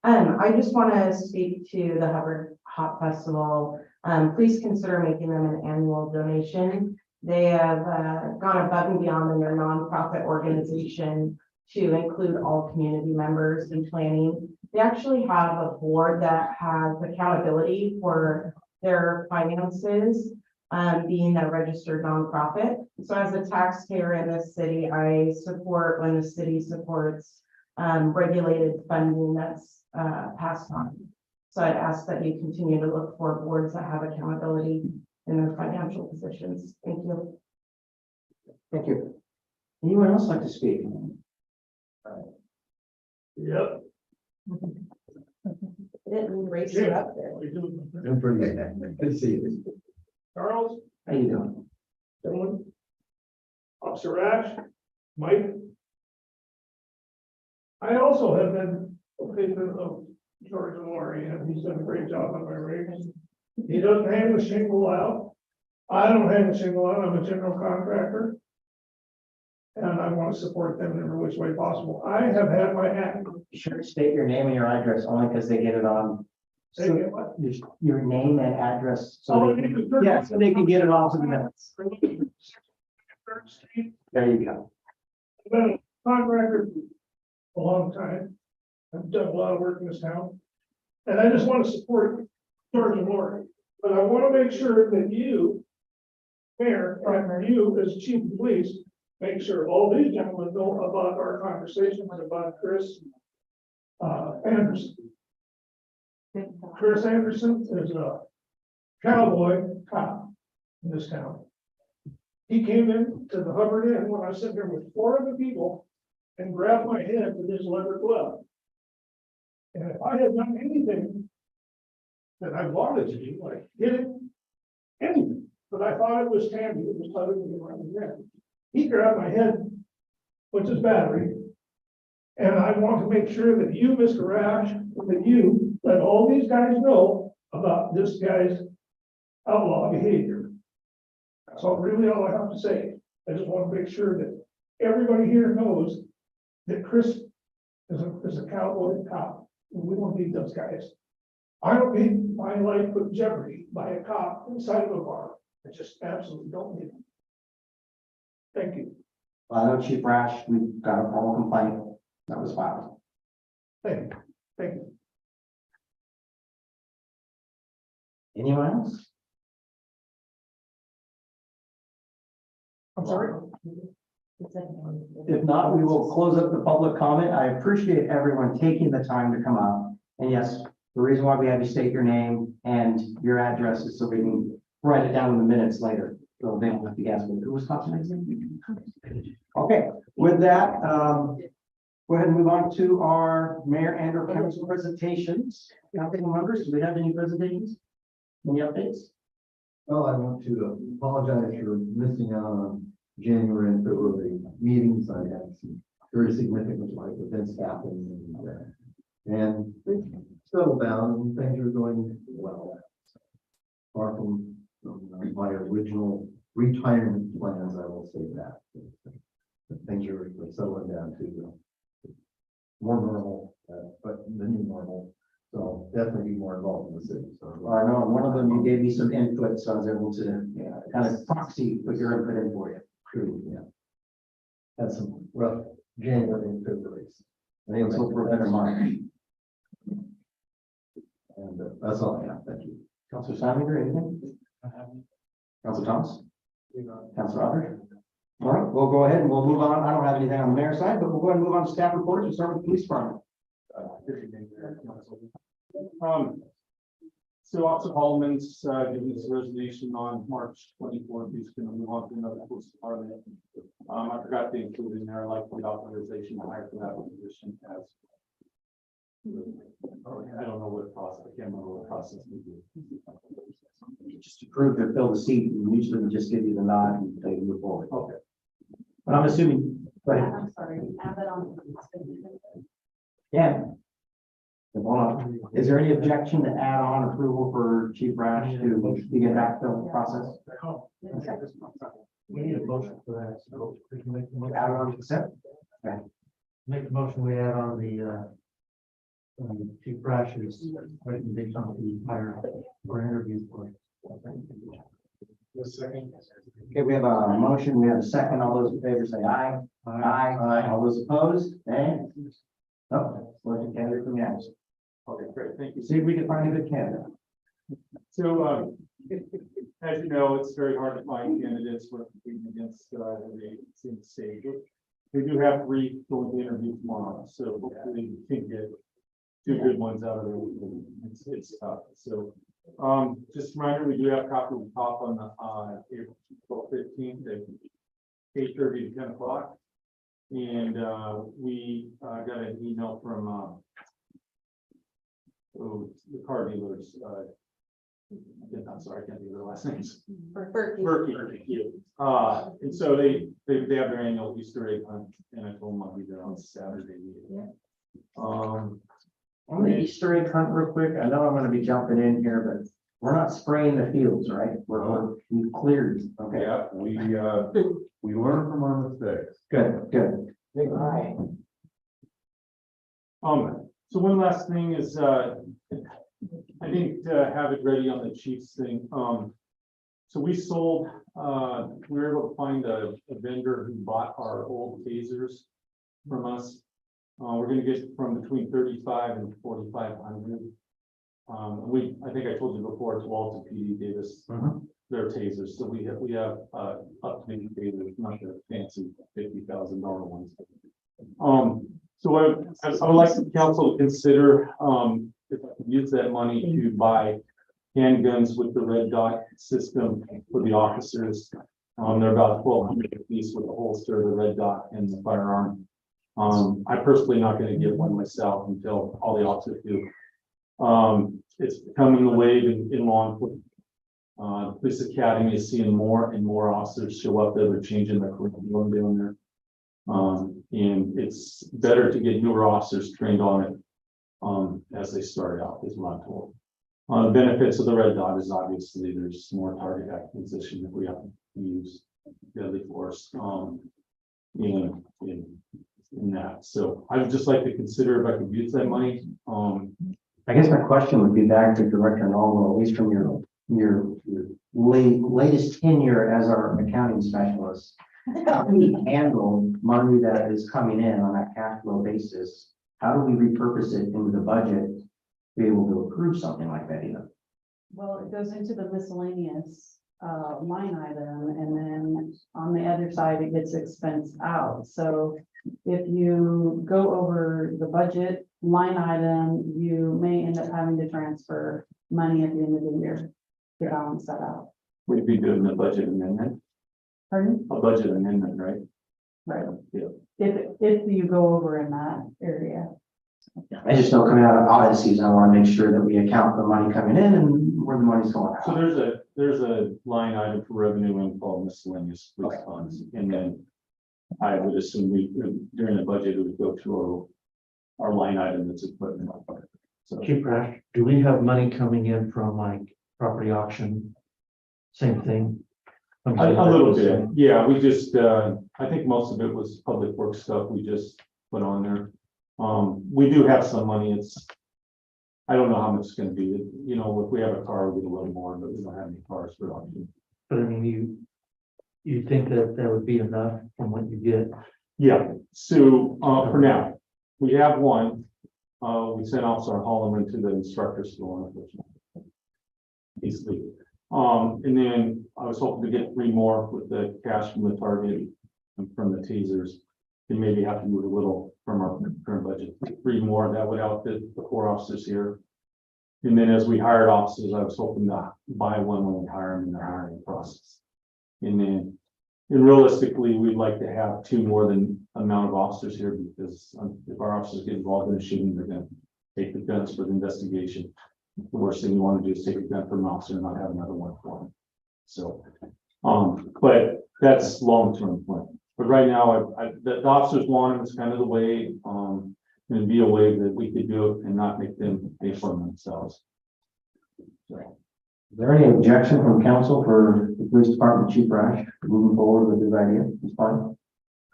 I just want to speak to the Hubbard Hop Festival. Please consider making them an annual donation. They have gone above and beyond in their nonprofit organization to include all community members in planning. They actually have a board that has accountability for their finances, being a registered nonprofit. So as a taxpayer in this city, I support when the city supports regulated funding that's passed on. So I'd ask that you continue to look for boards that have accountability in their financial positions. Thank you. Thank you. Anyone else like to speak? Yep. I didn't raise you up there. Doing pretty good. Good to see you. Charles, How you doing? gentlemen. Officer Ash, Mike. I also have been a patron of George and Lori, and he's done a great job on my rigs. He doesn't hang the shingle out. I don't hang the shingle out, I'm a general contractor. And I want to support them in every which way possible. I have had my hand. You should state your name and your address only because they get it on. Say again, what? Your name and address. Oh, So they can, yeah, so they can get it all to the minutes. Third Street. There you go. I've been a contractor for a long time. I've done a lot of work in this town. And I just want to support George and Lori. But I want to make sure that you, Mayor, and you as chief of police, make sure all these gentlemen know about our conversation about Chris Anderson. Chris Anderson is a cowboy cop in this town. He came in to the Hubbard Inn when I was sitting there with 4 other people and grabbed my head with his leather glove. And if I had done anything that I wanted to do, like hit him, anything, but I thought it was Tammy, it was other than around the head. He grabbed my head, which is battery. And I want to make sure that you, Mr. Rash, that you let all these guys know about this guy's outlaw behavior. That's all really all I have to say. I just want to make sure that everybody here knows that Chris is a cowboy cop. And we don't need those guys. I don't need my life put in jeopardy by a cop inside of a bar. I just absolutely don't need them. Thank you. Well, I know Chief Rash, we've got a formal complaint that was filed. Thank you. Thank you. Anyone else? I'm sorry. If not, we will close up the public comment. I appreciate everyone taking the time to come out. And yes, the reason why we have you state your name and your address is so we can write it down in the minutes later. So they don't have to guess who was talking. Okay, with that, go ahead and move on to our mayor and our council presentations. Council members, do we have any presentations? Any updates? Well, I want to apologize for missing out on January and February meetings. I had some very significant life events happening and we've settled down and things are going well. Far from my original retirement plans, I will say that. But things are settling down to more normal, but the new normal. So definitely be more involved in the city. So Well, I know one of them, you gave me some input, so I was able to kind of proxy put your input in for you. true, yeah. Had some rough January and February. Let's hope for a better March. And that's all I have. Thank you. Councilor Simon, anything? Councilor Thomas? Councilor Otter? All right, we'll go ahead and we'll move on. I don't have anything on the mayor's side, but we'll go ahead and move on to staff reports and start with the police department. So Officer Holman's given his resignation on March 24th. He's going to move on to another police department. I forgot to include in there, like, the authorization to hire for that position as. I don't know what process, I can't remember what process we do. Just to prove to fill the seat, we usually just give you the nod and they move forward. Okay. But I'm assuming, go ahead. I'm sorry, add that on. Yeah. Hold on. Is there any objection to add on approval for Chief Rash to begin backfill process? We need a motion for that, so we can make the motion. Add on consent? Make the motion, we add on the Chief Brash's recommendation on the hire for interviews for. Okay, we have a motion, we have a second. All those in favor say aye. Aye. All those opposed, nay? No, motion carried from yes. Okay, great, thank you. See if we can find a good candidate. So, as you know, it's very hard to find candidates we're competing against, the agency in the state. We do have 3 going to interview tomorrow, so hopefully we can get 2 good ones out of there. It's tough, so, just a reminder, we do have copy of the top on the, April 15th at 8:30 to 10 o'clock. And, we, got an email from, the car dealers, I'm sorry, I can't think of their last names. Berkey, yeah. And so they have their annual Easter egg hunt, and I told them I'll be there on Saturday. On the Easter egg hunt real quick, I know I'm gonna be jumping in here, but we're not spraying the fields, right? We cleared, okay, Yeah, we learn from our mistakes. good. So one last thing is, I didn't have it ready on the Chiefs thing. So we sold, we were able to find a vendor who bought our old tasers from us. We're gonna get from between 35 and 4,500. I think I told you before, it's Walter PD gave us their tasers, so we have up to date tasers, not the fancy $50,000 ones. So I would like the council to consider, if I could use that money to buy handguns with the red dot system for the officers. They're about 1,200 a piece with the holster, the red dot, and the firearm. I personally not going to get one myself until all the officers do. It's becoming the wave in law enforcement. The police academy is seeing more and more officers show up there. They're changing their curriculum down there. And it's better to get newer officers trained on it as they start out, is what I'm told. The benefits of the red dot is obviously there's more target acquisition if we have to use deadly force in that. So I would just like to consider if I could use that money. I guess my question would be back to Director Nolmo, at least from your latest tenure as our accounting specialist. How do we handle money that is coming in on that cash flow basis? How do we repurpose it into the budget to be able to approve something like that either? Well, it goes into the miscellaneous line item, and then on the other side, it gets expensed out. So if you go over the budget line item, you may end up having to transfer money at the end of the year to balance that out. We'd be doing a budget amendment, Pardon? a budget amendment, right? Right. Yeah. If you go over in that area. I just know coming out of audit season, I want to make sure that we account the money coming in and where the money's going So out. there's a line item for revenue and called miscellaneous police funds, and then I would assume during the budget, it would go to our line item that's equipment. So Chief Rash, do we have money coming in from like property auction? Same thing? a little bit, yeah, we just, I think most of it was public works stuff we just put on there. We do have some money, I don't know how much it's gonna be, you know, if we have a car, we get a little more, but we don't have any cars for auction. But I mean, you think that would be enough from what you get? Yeah, so, for now, we have one, we sent Officer Holloman to the instructor school, unfortunately. He's leaving. And then I was hoping to get 3 more with the cash from the target and from the tasers. And maybe have to move a little from our current budget, 3 more that would outfit the 4 officers here. And then as we hired officers, I was hoping to buy one when we hire them in the hiring process. And then And realistically, we'd like to have 2 more than amount of officers here because if our officers get involved in a shooting, they're gonna take the guns for the investigation. The worst thing you want to do is take a gun from an officer and not have another one for him. So, but that's long-term plan. But right now, the officers want it, it's kind of the way, and be a way that we could do it and not make them pay for themselves. Is there any objection from council for the police department, Chief Rash, moving forward with this idea? It's fine.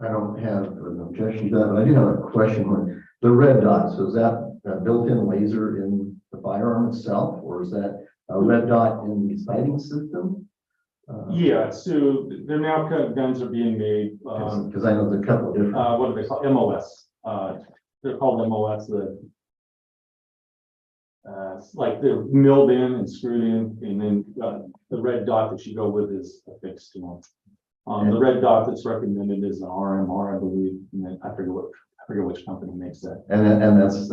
I don't have an objection to that, but I do have a question. The red dots, so is that a built-in laser in the firearm itself, or is that a red dot in the sighting system? Yeah, so they're now guns are being made, Because I know there's a couple of different. what do they call MOS? They're called MOS. It's like they're milled in and screwed in, and then the red dot that you go with is affixed to them. The red dot that's recommended is an RMR, I believe, and then I forget which company makes that. And that's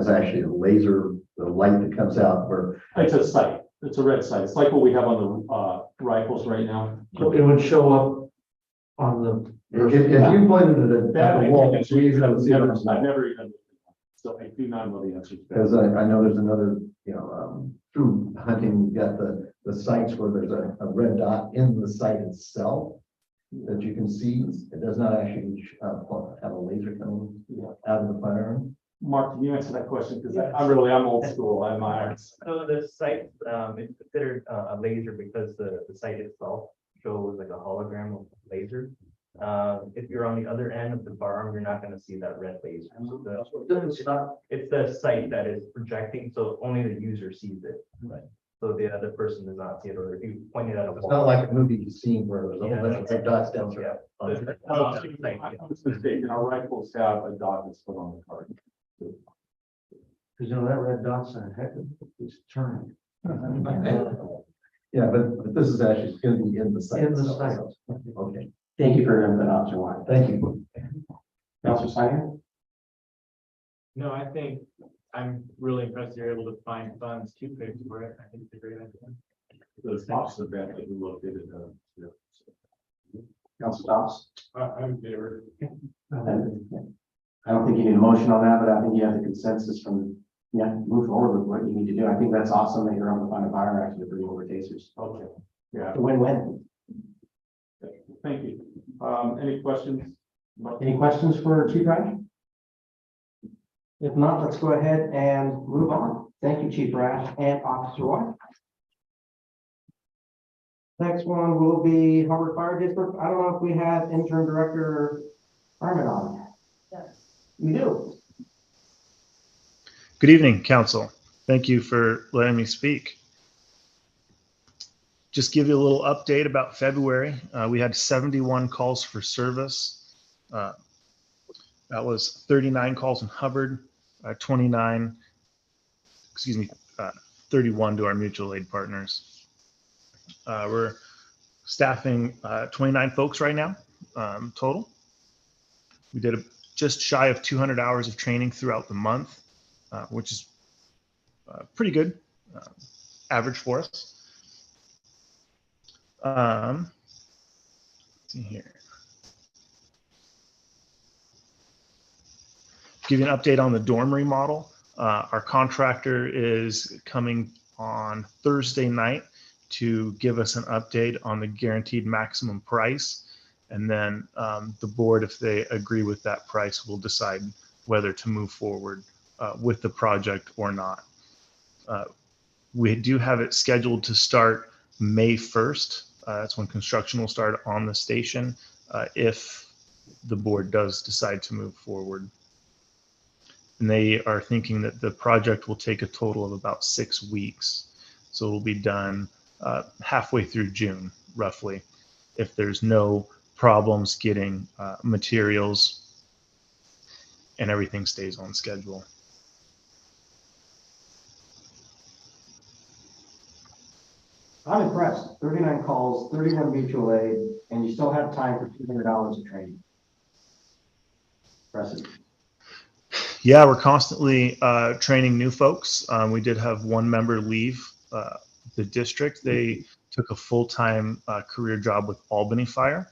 actually a laser, the light that comes out where. It's a sight. It's a red sight. It's like what we have on the rifles right now. So it would show up on the. If you pointed it at the wall, I've never even, so I do not know the answer to that. because I know there's another, through hunting, you got the sites where there's a red dot in the site itself that you can see. It does not actually have a laser coming out of the firearm. Mark, can you answer that question? Because I'm old school. I'm So the site, is considered a laser because the site itself shows like a hologram of laser. If you're on the other end of the firearm, you're not gonna see that red laser. So it's the site that is projecting, so only the user sees it. Right. So the other person does not see it, or if you point it at a It's wall. not like a movie you've seen where there's a whole bunch of red dots down through. I was mistaken. Our rifles have a dot that's put on the card. Because that red dot's a heck of a turn. Yeah, but this is actually going to be in the site. In the itself. site. Okay, Thank you for that, Officer White. thank you. Councilor Steiner? No, I think I'm really impressed you're able to find funds to pay for it. I think it's a great idea. Those officer that we looked at it. Council Dobbs? I'm in favor. I don't think you need a motion on that, but I think you have the consensus from, move forward with what you need to do. I think that's awesome that you're able to find a fire accident to bring over tasers. Okay, yeah, It's a win-win. thank you. Any questions? Any questions for Chief Rash? If not, let's go ahead and move on. Thank you, Chief Rash and Officer White. Next one will be Hubbard Fire District. I don't know if we have intern director Armin on. Yes. We do. Good evening, council. Thank you for letting me speak. Just give you a little update about February. We had 71 calls for service. That was 39 calls in Hubbard, 31 to our mutual aid partners. We're staffing 29 folks right now, total. We did just shy of 200 hours of training throughout the month, which is pretty good average for us. Let's see here. Give you an update on the dorm remodel. Our contractor is coming on Thursday night to give us an update on the guaranteed maximum price. And then the board, if they agree with that price, will decide whether to move forward with the project or not. We do have it scheduled to start May 1st. That's when construction will start on the station if the board does decide to move forward. And they are thinking that the project will take a total of about 6 weeks. So it will be done halfway through June, roughly, if there's no problems getting materials and everything stays on schedule. I'm impressed. 39 calls, 31 mutual aid, and you still have time for $200 of training. Impressive. Yeah, we're constantly training new folks. We did have one member leave the district. They took a full-time career job with Albany Fire.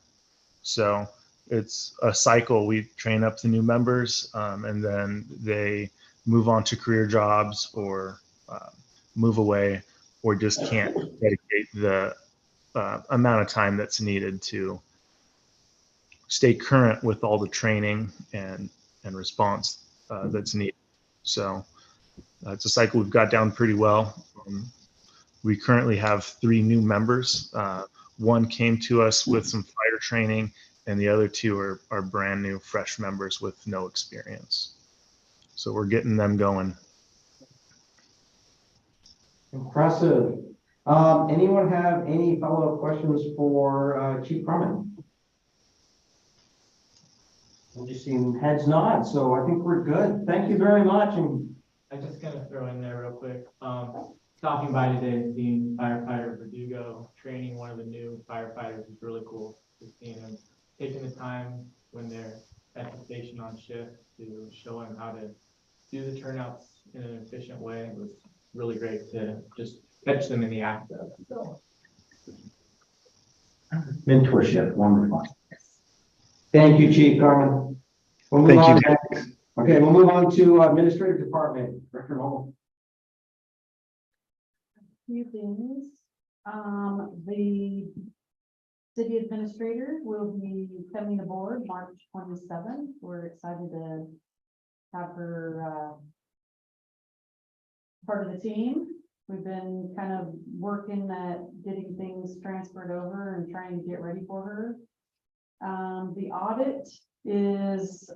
So it's a cycle. We train up the new members, and then they move on to career jobs or move away, or just can't dedicate the amount of time that's needed to stay current with all the training and response that's needed. So it's a cycle we've got down pretty well. We currently have 3 new members. One came to us with some fighter training, and the other 2 are brand new, fresh members with no experience. So we're getting them going. Impressive. Anyone have any follow-up questions for Chief Crummett? I'm just seeing heads nod, so I think we're good. Thank you very much. And I'm just gonna throw in there real quick, stopping by today and seeing firefighter Verdugo training one of the new firefighters is really cool. Just seeing him taking the time when they're at the station on shift to show him how to do the turnouts in an efficient way. It was really great to just catch them in the act of. So. mentorship, wonderful. Thank you, Chief Carmen. We'll move Thank on you. next. Okay, we'll move on to Administrative Department, Director Noble. Few things. The city administrator will be coming aboard March 27th. We're excited to have her part of the team. We've been kind of working at getting things transferred over and trying to get ready for her. The audit is,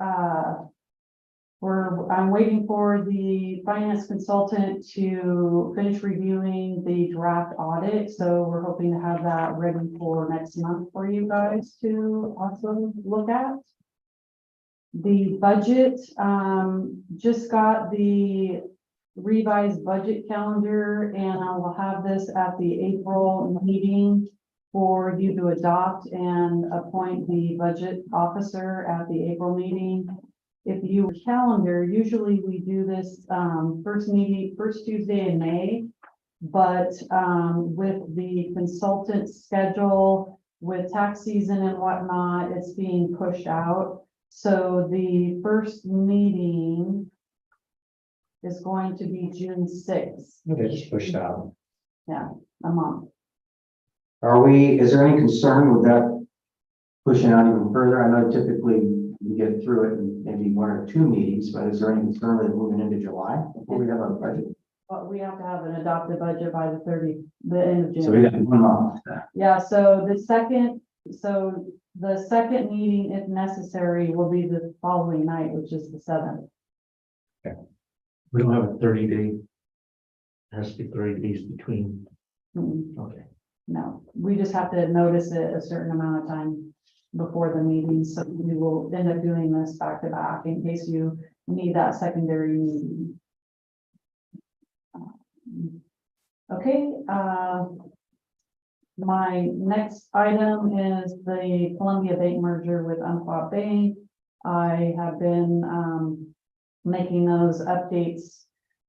I'm waiting for the finance consultant to finish reviewing the draft audit. So we're hoping to have that ready for next month for you guys to also look at. The budget, just got the revised budget calendar, and I will have this at the April meeting for you to adopt and appoint the budget officer at the April meeting. If you calendar, usually we do this first Tuesday in May, but with the consultant schedule, with tax season and whatnot, it's being pushed out. So the first meeting is going to be June 6th. Okay, just pushed out. Yeah, a month. Is there any concern with that pushing out even further? I know typically we get through it in maybe 1 or 2 meetings, but is there any concern with it moving into July before we have a budget? But we have to have an adopted budget by the end of June. So we got 1 month. Yeah, so the second meeting, if necessary, will be the following night, which is the 7th. We don't have a 30-day. Has to be 30 days between. Okay. No, we just have to notice it a certain amount of time before the meeting, so we will end up doing this back to back in case you need that secondary meeting. Okay, my next item is the Columbia Bank merger with Umpqua Bank. I have been making those updates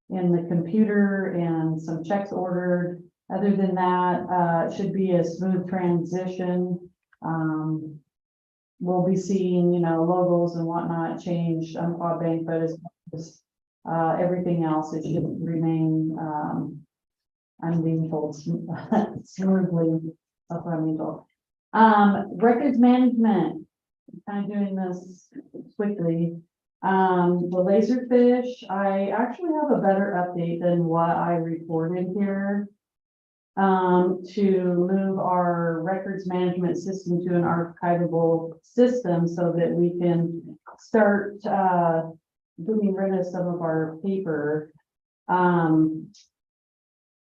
in the computer and some checks ordered. Other than that, it should be a smooth transition. We'll be seeing, logos and whatnot change Umpqua Bank, but as everything else, it should remain, I'm being told smoothly. That's what I'm being told. Records management, kind of doing this quickly. The Laserfish, I actually have a better update than what I reported here. To move our records management system to an archivable system so that we can start getting rid of some of our paper. I've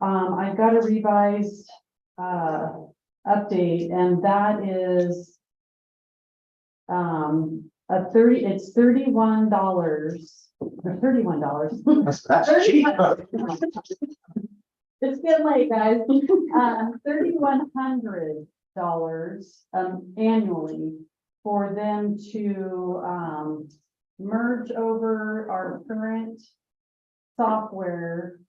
got a revised update, and that is it's $31. $31. That's cheap. It's getting late, guys. $3,100 annually for them to merge over our current software,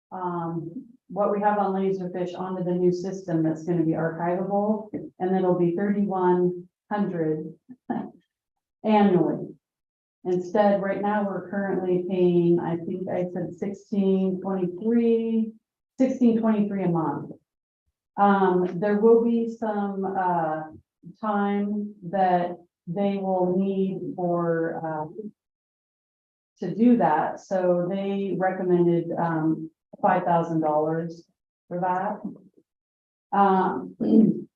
what we have on Laserfish onto the new system that's going to be archivable, and it'll be $3,100 annually. Instead, right now, we're currently paying, I think I said $16.23 a month. There will be some, time that they will need for, to do that, so they recommended, $5,000 for that.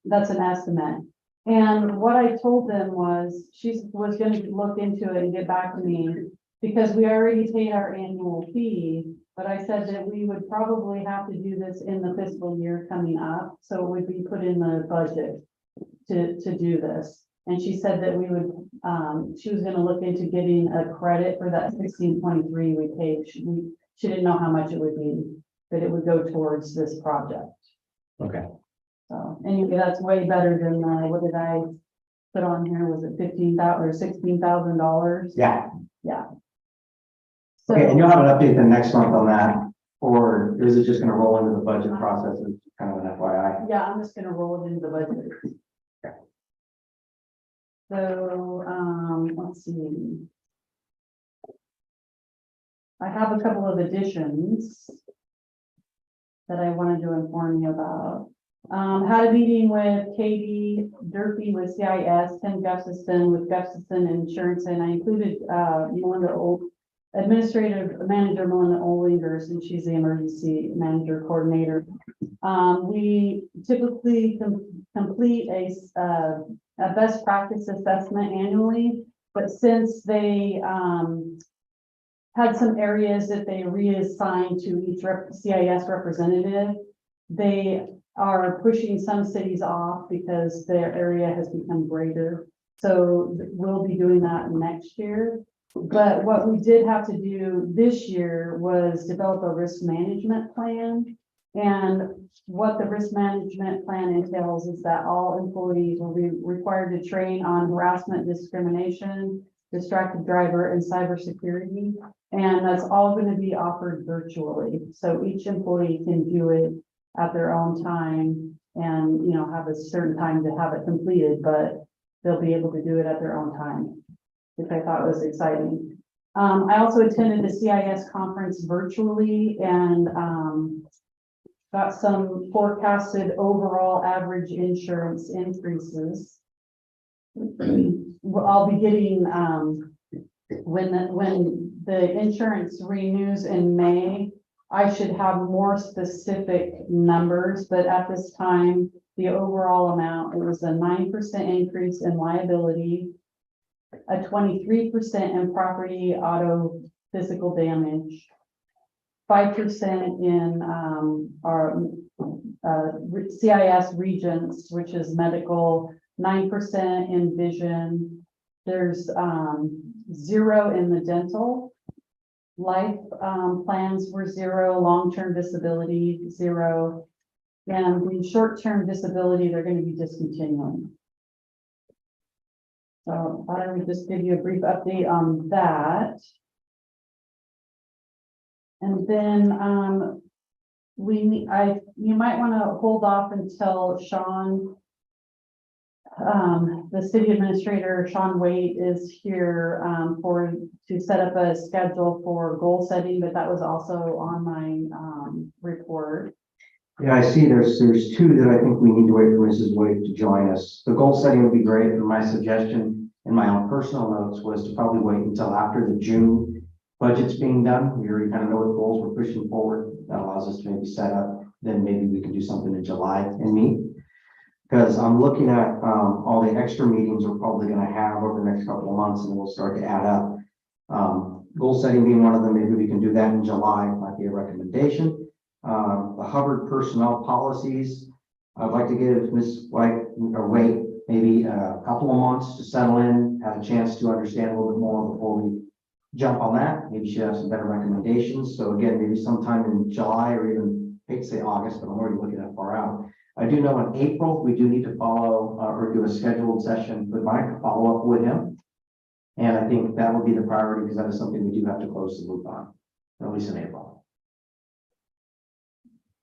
That's an estimate. And what I told them was, was gonna look into it and get back to me, because we already paid our annual fee. But I said that we would probably have to do this in the fiscal year coming up, so it would be put in the budget to do this. And she said that we would, she was gonna look into getting a credit for that $16.23 we paid. She didn't know how much it would be, but it would go towards this project. Okay. So anyway, that's way better than, what did I put on here? Was it $15,000 or $16,000? Yeah. Yeah. Okay, and So, you'll have an update the next month on that, or is it just gonna roll into the budget process as kind of an FYI? yeah, I'm just gonna roll it into the budget. So, let's see. I have a couple of additions that I wanted to inform you about. Had a meeting with Katie Durfee with CIS, Tim Gustafson with Gustafson Insurance, and I included, Administrative Manager Melinda Olinger, since she's the Emergency Manager Coordinator. We typically complete a best practice assessment annually, but since they, had some areas that they reassigned to each CIS representative, they are pushing some cities off because their area has become greater. So we'll be doing that next year. But what we did have to do this year was develop a risk management plan. And what the risk management plan entails is that all employees will be required to train on harassment, discrimination, distracted driver, and cybersecurity. And that's all going to be offered virtually. So each employee can do it at their own time and, you know, have a certain time to have it completed, but they'll be able to do it at their own time, which I thought was exciting. I also attended the CIS conference virtually and got some forecasted overall average insurance increases. I'll be getting, when the insurance renews in May, I should have more specific numbers, but at this time, the overall amount, it was a 9% increase in liability, a 23% in property, auto, physical damage, 5% in our CIS Regents, which is medical, 9% in vision. There's 0 in the dental. Life plans were 0, long-term disability 0, and the short-term disability they're going to be discontinuing. So I thought I would just give you a brief update on that. And then you might want to hold off until Sean, the city administrator, Sean Waite, is here to set up a schedule for goal setting, but that was also on my report. Yeah, I see there's 2 that I think we need to wait for Mrs. Wade to join us. The goal setting would be great, and my suggestion in my own personal notes was to probably wait until after the June budget's being done. We already kind of know what goals we're pushing forward. That allows us to maybe set up, then maybe we can do something in July and meet. Because I'm looking at all the extra meetings we're probably going to have over the next couple of months, and we'll start to add up. Goal setting being one of them, maybe we can do that in July, might be a recommendation. The Hubbard personnel policies, I'd like to give Ms. White or Wait maybe a couple of months to settle in, have a chance to understand a little bit more before we jump on that. Maybe she'll have some better recommendations. So again, maybe sometime in July or even, I hate to say August, but I'm already looking that far out. I do know in April, we do need to follow or do a scheduled session with Mike, follow up with him. And I think that would be the priority because that is something we do have to close the loop on, at least in April.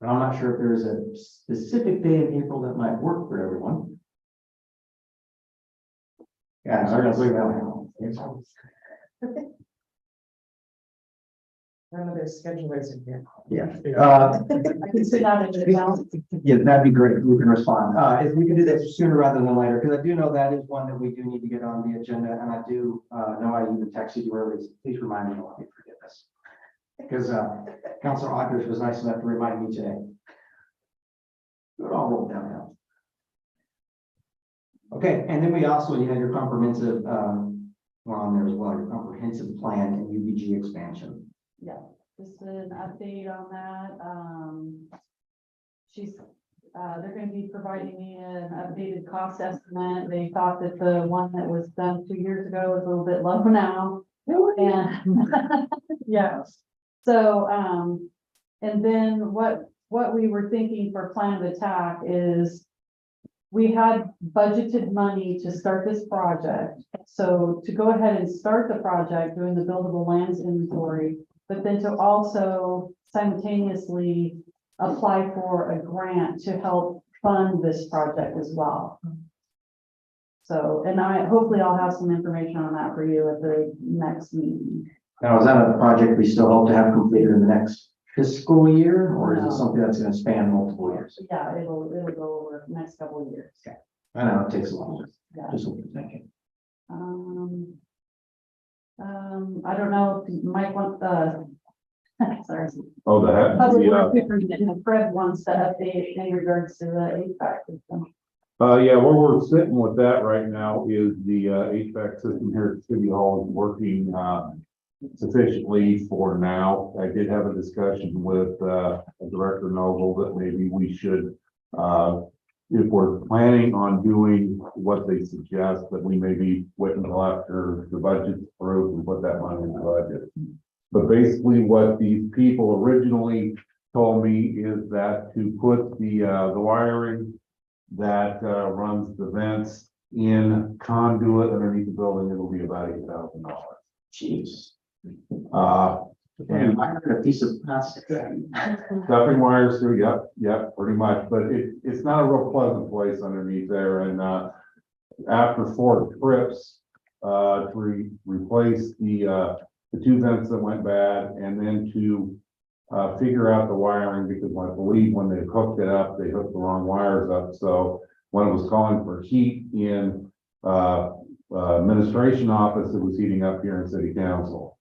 But I'm not sure if there's a specific day in April that might work for everyone. Yeah, they're gonna bring that one. None of their schedulers in here. Yeah. I can sit down and down. Yeah, that'd be great. We can respond. If we can do that sooner rather than later, because I do know that is one that we do need to get on the agenda, and I do, know I even texted you earlier. Please remind me, don't let me forget this. Because, Councilor Akers was nice enough to remind me today. It all rolled down now. Okay, and then we also, you had your comprehensive, one on there as well, your comprehensive plan and UBG expansion. Yeah, just an update on that. They're gonna be providing me an updated cost estimate. They thought that the one that was done 2 years ago is a little bit low now. And, yeah, so, and then what we were thinking for plan of attack is we had budgeted money to start this project. So to go ahead and start the project, doing the buildable lands inventory, but then to also simultaneously apply for a grant to help fund this project as well. So, and hopefully I'll have some information on that for you at the next meeting. Now, is that a project we still hope to have completed in the next fiscal year, or is it something that's gonna span multiple years? Yeah, it'll go over the next couple of years. I know it takes a long time, Yeah. just what you're thinking. I don't know if you might want sorry. Oh, Public the, Works Superintendent Fred wants to update in regards to the HVAC system. yeah, where we're sitting with that right now is the, HVAC system here at City Hall is working, sufficiently for now. I did have a discussion with, Director Noble that maybe we should, if we're planning on doing what they suggest, that we maybe wait until after the budget's approved and put that money in the budget. But basically what these people originally told me is that to put the wiring that, runs the vents in conduit underneath the building, it'll be about $8,000. Jeez. And A piece of plastic. stuffing wires through, yep, pretty much, but it's not a real pleasant place underneath there, and, after 4 trips, to replace the 2 vents that went bad, and then to, figure out the wiring, because I believe when they hooked it up, they hooked the wrong wires up, so when it was calling for heat in, administration office, it was heating up here in city council.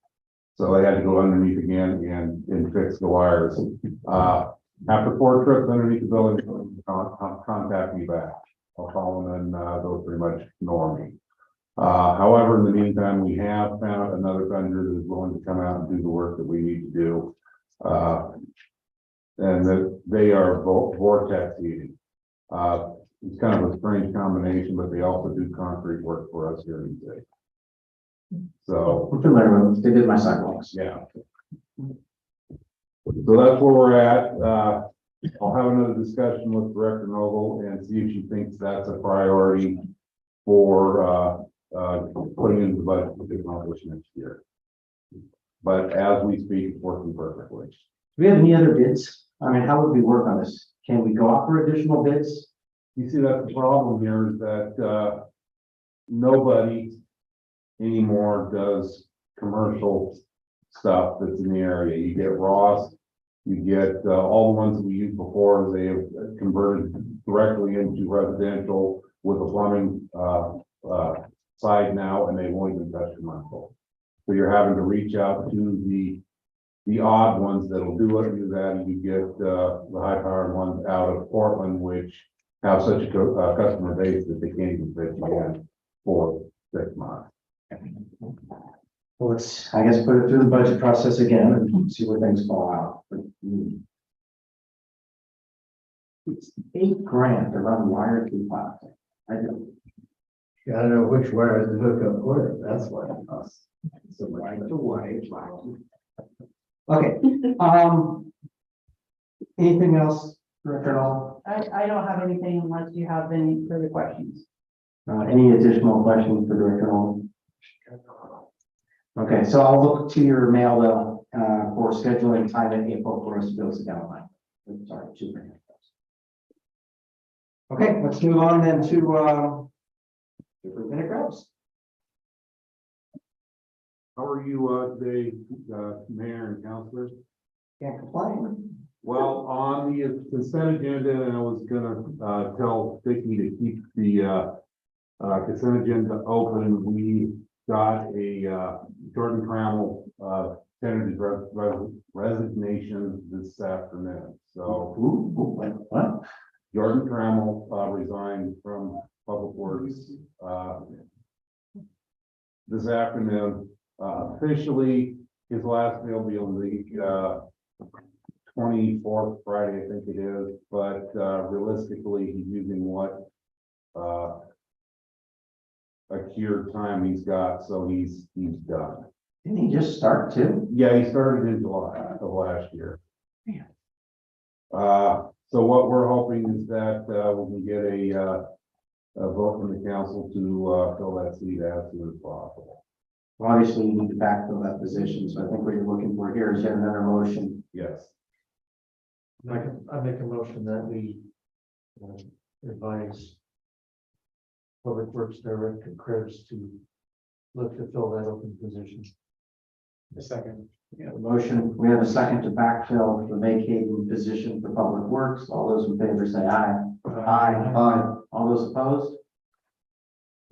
So they had to go underneath again and fix the wires. After 4 trips underneath the building, contact me back. I'll call them and they'll pretty much ignore me. However, in the meantime, we have found another vendor that is willing to come out and do the work that we need to do. And that they are Vortex heating. It's kind of a strange combination, but they also do concrete work for us here in the city. So, I'm familiar with them. They did my sidewalks. yeah. So that's where we're at. I'll have another discussion with Director Noble and see if she thinks that's a priority for, putting into the budget to accomplish next year. But as we speak, it's working perfectly. Do we have any other bids? I mean, how would we work on this? Can we go out for additional bids? You see, that's the problem here is that, nobody anymore does commercial stuff that's in the area. You get Ross, you get, all the ones that we used before, they have converted directly into residential with a plumbing, side now, and they won't even touch commercial. So you're having to reach out to the odd ones that'll do it, do that, and you get, the high-powered ones out of Portland, which have such a customer base that they can't even fit you in for 6 months. Well, let's, I guess, put it through the budget process again and see where things fall out. It's $8,000 to run wire through plastic. I do. Gotta know which wires to hook up where, that's what it costs. So like the white. Okay, anything else, Director Hall? I don't have anything unless you have any further questions. Any additional questions for Director Hall? Okay, so I'll look to your mail though, for scheduling time in April for us to build the downline. Sorry, Superintendent. Okay, let's move on then to, Superintendent Krebs. How are you, today, Mayor and councilors? Can't complain. Well, on the consent agenda, I was gonna, tell Vicky to keep the, consent agenda open. We got a, Jordan Trammell, tentative resignation this afternoon. So What? Jordan Trammell, resigned from Public Works, this afternoon. Officially, his last day will be on the, 24th Friday, I think it is, but realistically, he's using what accrued time he's got, so he's done. Didn't he just start too? Yeah, he started in July of last year. So what we're hoping is that we can get a vote from the council to fill that seat as soon as possible. Well, obviously, you need to backfill that position, so I think what you're looking for here is yet another motion. Yes. I make a motion that we advise Public Works Director Chris to look to fill that open position. A second. We have a motion, we have a second to backfill the vacating position for Public Works. All those in favor say aye. Aye. All those opposed?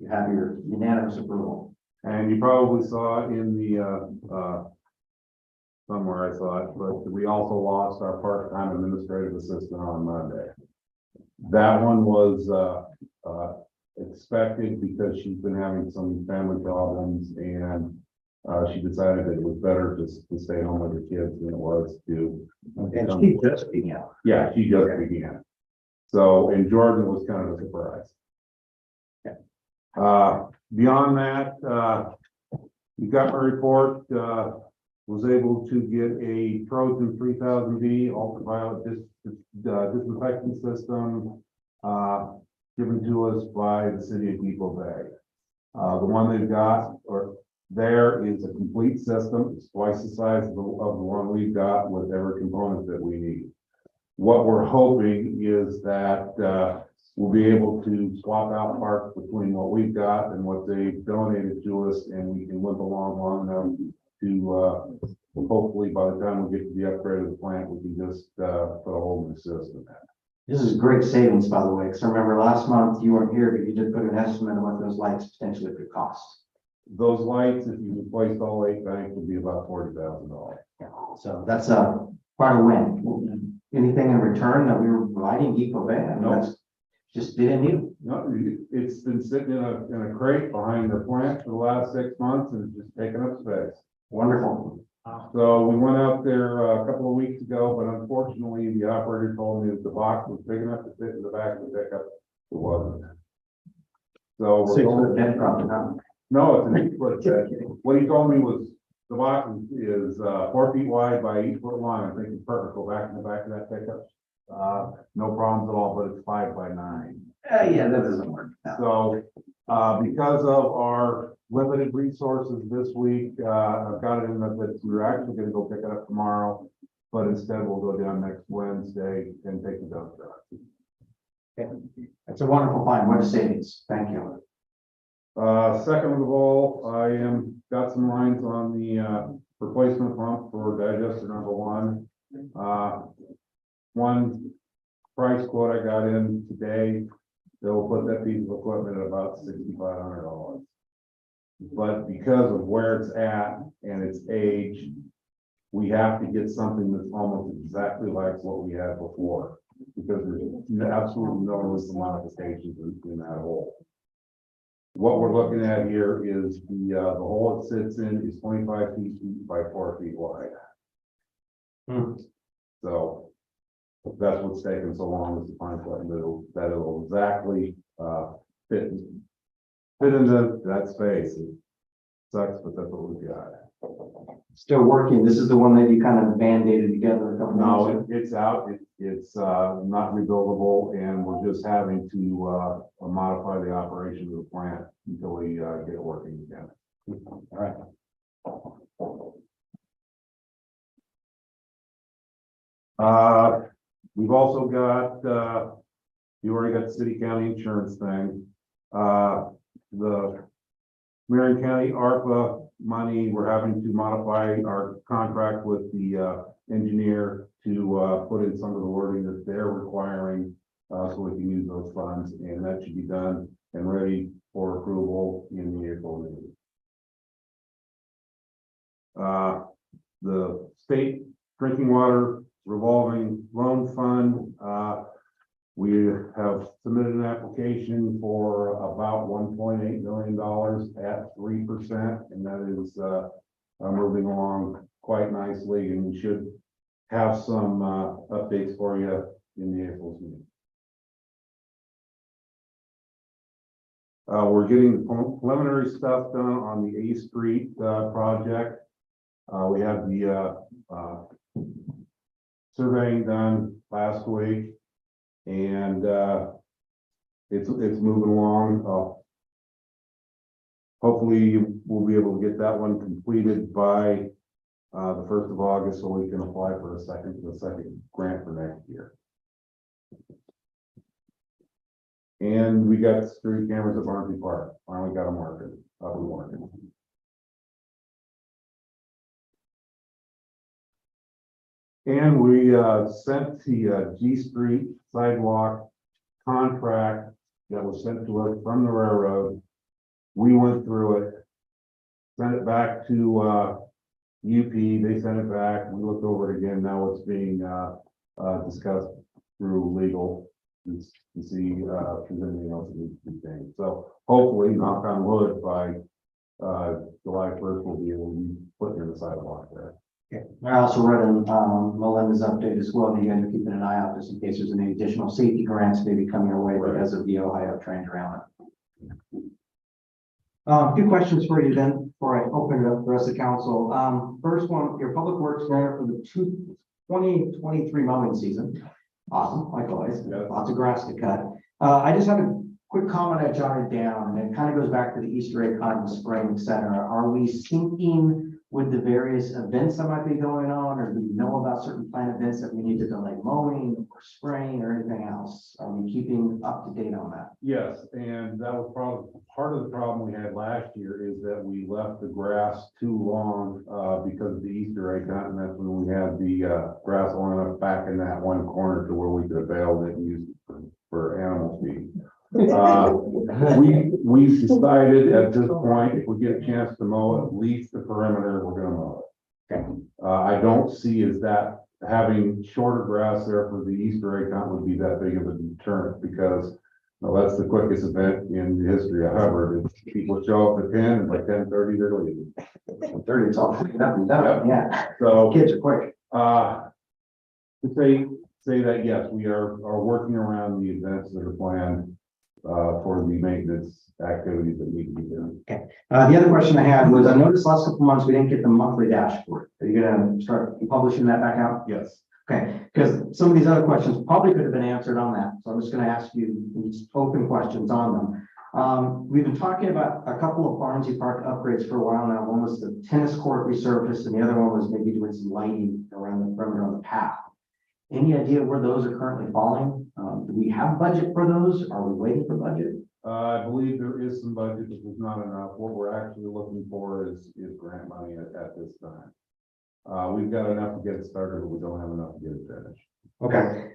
You have your unanimous approval. And you probably saw in the, somewhere I saw it, but we also lost our part-time administrative assistant on Monday. That one was, expected because she's been having some family problems and, she decided that it was better just to stay home with her kids than it was to. And she just began. Yeah, she just began. So, and Jordan was kind of a surprise. Beyond that, you got my report, was able to get a Trojan 3000D ultraviolet disinfectant system, given to us by the city of Depot Bay. The one they've got, or there is a complete system. It's twice the size of the one we've got with every component that we need. What we're hoping is that, we'll be able to swap out parts between what we've got and what they donated to us, and we can live along long enough to, hopefully by the time we get to the upgrade of the plant, we can just, put a whole new system in. This is great savings, by the way, because I remember last month you weren't here, but you did put an estimate on what those lights potentially could cost. Those lights, if you replaced all 8 banks, would be about $40,000. Yeah, so that's quite a win. Anything in return that we were providing Depot Bay? I mean, No. that's just didn't you? No, it's been sitting in a crate behind the plant for the last 6 months and it's just taking up space. Wonderful. So we went out there a couple of weeks ago, but unfortunately, the operator told me that the box was big enough to fit in the back of the pickup. It wasn't. So we're 6 going. foot bed probably not. No, it's an 8-foot bed. What he told me was the box is 4 feet wide by 8 foot long. I think it's perfect. Go back in the back of that pickup. No problems at all, but it's 5 by 9. Yeah, that doesn't work. No. So, because of our limited resources this week, I've got it in that we're actually gonna go pick it up tomorrow. But instead we'll go down next Wednesday and take the dump truck. That's a wonderful find. What a savings. Thank you. Second of all, got some lines on the, replacement pump for digester number 1. One price quote I got in today, they'll put that piece of equipment at about $6,500. But because of where it's at and its age, we have to get something that's almost exactly like what we had before. Because there's absolutely no room for modifications in that hole. What we're looking at here is the hole it sits in is 25 feet deep by 4 feet wide. So that's what's taken so long, is to find something that it'll exactly fit into that space. It sucks, but that's what we got. Still working. This is the one that you kind of band-aided together a couple No, months ago. it's out. It's not rebuildable, and we're just having to modify the operation of the plant until we get it working again. All right. We've also got, you already got the city county insurance thing. The Marion County ARPA money, we're having to modify our contract with the engineer to put in some of the wording that they're requiring, so we can use those funds, and that should be done and ready for approval in the April meeting. The state drinking water revolving loan fund, we have submitted an application for about $1.8 million at 3%, and that is moving along quite nicely, and we should have some updates for you in the April meeting. We're getting preliminary stuff done on the A Street project. We had the surveying done last week, and it's moving along. Hopefully we'll be able to get that one completed by the 1st of August, so we can apply for the second grant for next year. And we got security cameras at Barnsley Park. Finally got them working. Probably working. And we sent the G Street sidewalk contract that was sent to us from the railroad. We went through it, sent it back to UP. They sent it back. We looked over it again. Now it's being discussed through legal to see if there's anything else that needs to be changed. So hopefully, knock on wood, by July 1st, we'll be able to be putting in the sidewalk there. Okay. I also read in Melinda's update as well, that you guys are keeping an eye out just in case there's any additional safety grants maybe coming your way because of the Ohio train derailment. A few questions for you then, before I open it up for the rest of the council. First one, your public works grant for the 2023 mowing season. Awesome, like always, lots of grass to cut. I just have a quick comment I jotted down, and it kind of goes back to the Easter egg hunt in the spring, et cetera. Are we syncing with the various events that might be going on, or do we know about certain planned events that we need to delay mowing or spraying or anything else? Are we keeping up to date on that? Yes, and that was probably part of the problem we had last year, is that we left the grass too long because of the Easter egg hunt, and that's when we had the grass long enough back in that one corner to where we could have baled it and used it for animal feed. We've decided at this point, if we get a chance to mow at least the perimeter, we're gonna mow it. Okay. I don't see as that having shorter grass there for the Easter egg hunt would be that big of a deterrent, because that's the quickest event in the history of Hubbard. It's people show up at 10 and by 10:30 they're leaving. 30, it's all done, yeah. So Kids are quick. to say that, yes, we are working around the events that are planned for the maintenance activities that need to be done. The other question I had was, I noticed last couple months we didn't get the monthly dashboard. Are you gonna start publishing that back out? Yes. Okay, because some of these other questions probably could have been answered on that. So I'm just gonna ask you these open questions on them. We've been talking about a couple of Barnsley Park upgrades for a while now. One was the tennis court resurfaced, and the other one was maybe doing some lighting around the perimeter on the path. Any idea where those are currently falling? Do we have budget for those? Are we waiting for budget? I believe there is some budget, but there's not enough. What we're actually looking for is grant money at this time. We've got enough to get it started, but we don't have enough to get it finished. Okay.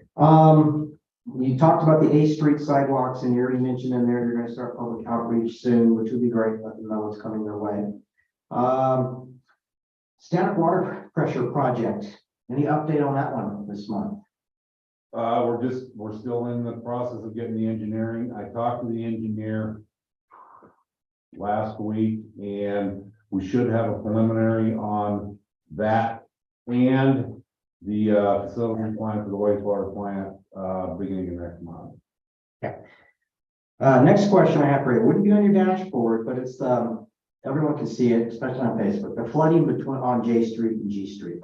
You talked about the A Street sidewalks, and you already mentioned in there, you're gonna start public outreach soon, which would be great. Let them know what's coming their way. Static water pressure project. Any update on that one this month? We're still in the process of getting the engineering. I talked to the engineer last week, and we should have a preliminary on that and the facility plan for the wastewater plant beginning of next month. Okay. Next question I have for you. Wouldn't be on your dashboard, but it's everyone can see it, especially on Facebook. The flooding between on J Street and G Street,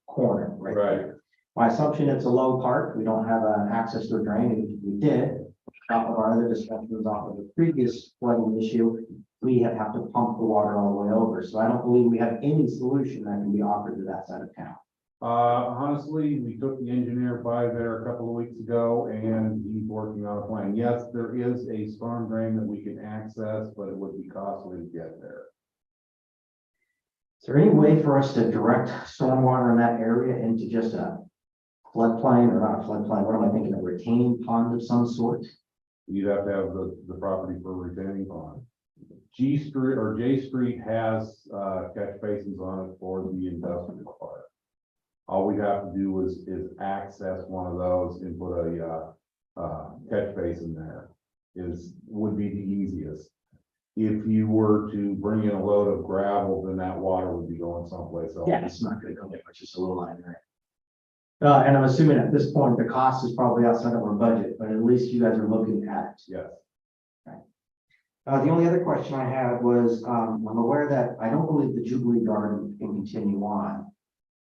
corner, right? Right. My assumption it's a low part. We don't have access to a drain. And if we did, off of our other discussions off of the previous flooding issue, we have to pump the water all the way over. So I don't believe we have any solution that can be offered to that side of town. Honestly, we took the engineer by there a couple of weeks ago and he's working on a plan. Yes, there is a storm drain that we can access, but it would be costly to get there. Is there any way for us to direct stormwater in that area into just a floodplain, or not a floodplain, what am I thinking, a retaining pond of some sort? You'd have to have the property for a retaining pond. J Street has, catch basins on it for the industrial part. All we have to do is access one of those and put a, catch basin there would be the easiest. If you were to bring in a load of gravel, then that water would be going someplace else. Yeah, it's not gonna go there, it's just a little line there. And I'm assuming at this point, the cost is probably outside of our budget, but at least you guys are looking at it. Yes. The only other question I had was, I'm aware that I don't believe the Jubilee Garden can continue on.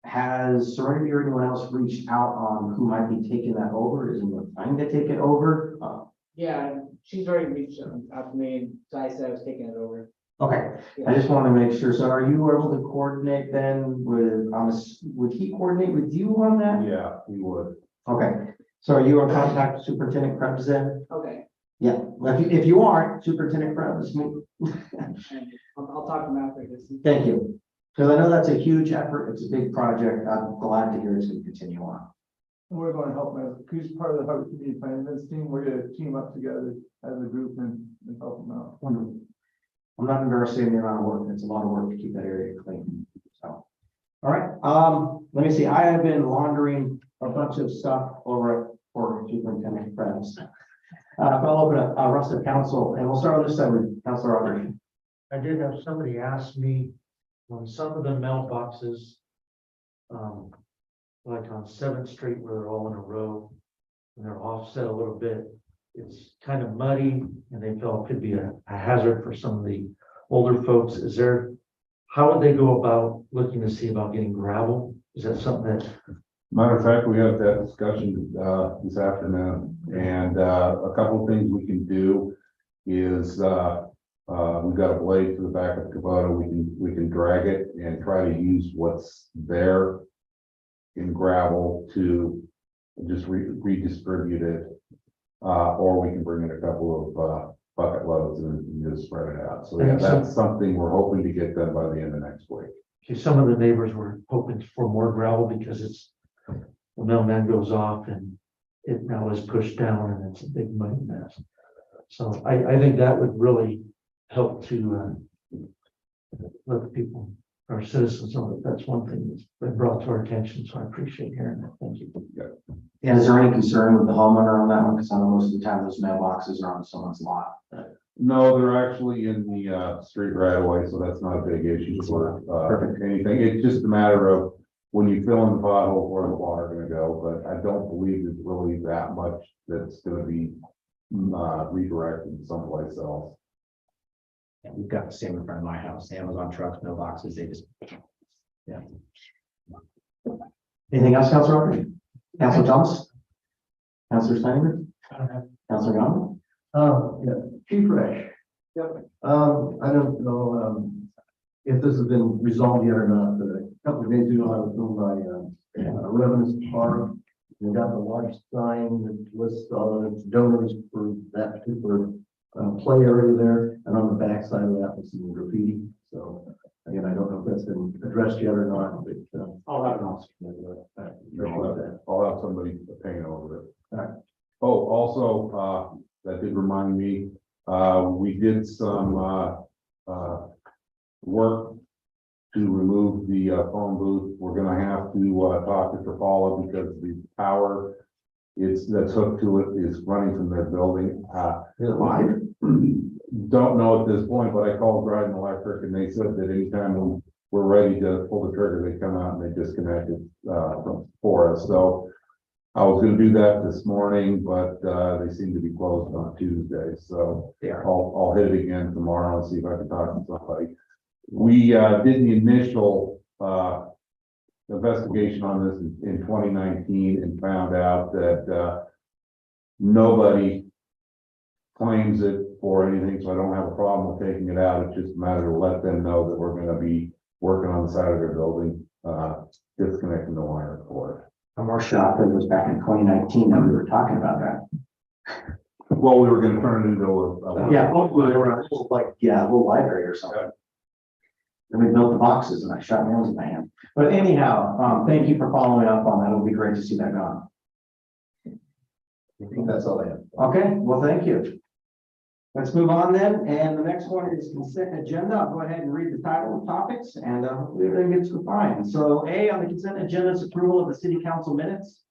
Has Serenity or anyone else reached out on who might be taking that over? Is anyone planning to take it over? Yeah, she's already reached out to me, and I said I was taking it over. Okay, I just want to make sure. So are you able to coordinate then with, would he coordinate with you on that? Yeah, we would. Okay, so are you in contact with Superintendent Krebs then? Okay, Yeah, well, if you aren't, Superintendent Krebs, and I'll talk to him after this. thank you. Because I know that's a huge effort. It's a big project. I'm glad to hear it's going to continue on. We're going to help him, he's part of the Hubbard Community Finance team, we're gonna team up together as a group and help him out. Wonderful. I'm not embarrassed in the amount of work. It's a lot of work to keep that area clean. So, all right. Let me see. I have been laundering a bunch of stuff over for Superintendent Krebs. I'll open up rest of council, and we'll start on this side with Councilor Aldridge. I did have somebody ask me on some of the mailboxes, like on 7th Street where they're all in a row and they're offset a little bit. It's kind of muddy and they felt it could be a hazard for some of the older folks. How would they go about looking to see about getting gravel? Is that something that? Matter of fact, we have that discussion, this afternoon, and, a couple of things we can do is, we've got a blade to the back of the Kubota. We can drag it and try to use what's there in gravel to just redistribute it. Or we can bring in a couple of, bucket loads and just spread it out. So yeah, that's something we're hoping to get done by the end of next week. Okay, some of the neighbors were hoping for more gravel because the mailman goes off and it now is pushed down and it's a big muddy mess. So I think that would really help to let the people, our citizens know that that's one thing that's been brought to our attention. So I appreciate hearing that. Thank you. And is there any concern with the homeowner on that one? Because I know most of the time those mailboxes are on someone's lot. No, they're actually in the, street right away, so that's not a big issue for, anything. It's just a matter of when you fill in the pothole, where the water gonna go, but I don't believe there's really that much that's gonna be, redirected someplace else. Yeah, we've got the same in front of my house. Amazon trucks, mailboxes, they just, yeah. Anything else, Councilor Aldridge? Councilor Thomas? Councilor Steiner? Councilor Young? Yeah, Chief Resch. Yep. I don't know, if this has been resolved yet or not, but a couple of days ago, I was going by, Revenue Park. We got the large sign that lists all of its donors for that particular, play area there, and on the back side of that was some graffiti. So again, I don't know if that's been addressed yet or not, but, I'll have an officer. I'll have somebody paint over it. All right. Oh, also, that did remind me, we did some, work to remove the, phone booth. We're gonna have to, talk to Trapala because the power that's hooked to it is running from their building. Live? Don't know at this point, but I called Dryden Electric and they said that anytime we're ready to pull the trigger, they come out and they disconnect it, for us. So I was gonna do that this morning, but, they seem to be closed on Tuesday. So I'll hit it again tomorrow and see if I can talk to somebody. We, did the initial, investigation on this in 2019 and found out that, nobody claims it for anything, so I don't have a problem with taking it out. It's just a matter of let them know that we're gonna be working on the side of their building, disconnecting the wire cord. I'm more shocked that it was back in 2019 that we were talking about that. Well, we were gonna turn it into a. Yeah, hopefully they were like, yeah, a little library or something. Then we built the boxes and I shot nails in my hand. But anyhow, thank you for following up on that. It'll be great to see that gone. I think that's all I have. Okay, well, thank you. Let's move on then, and the next one is consent agenda. I'll go ahead and read the title of topics, and hopefully everything gets defined. So A, on the consent agenda is approval of the city council minutes,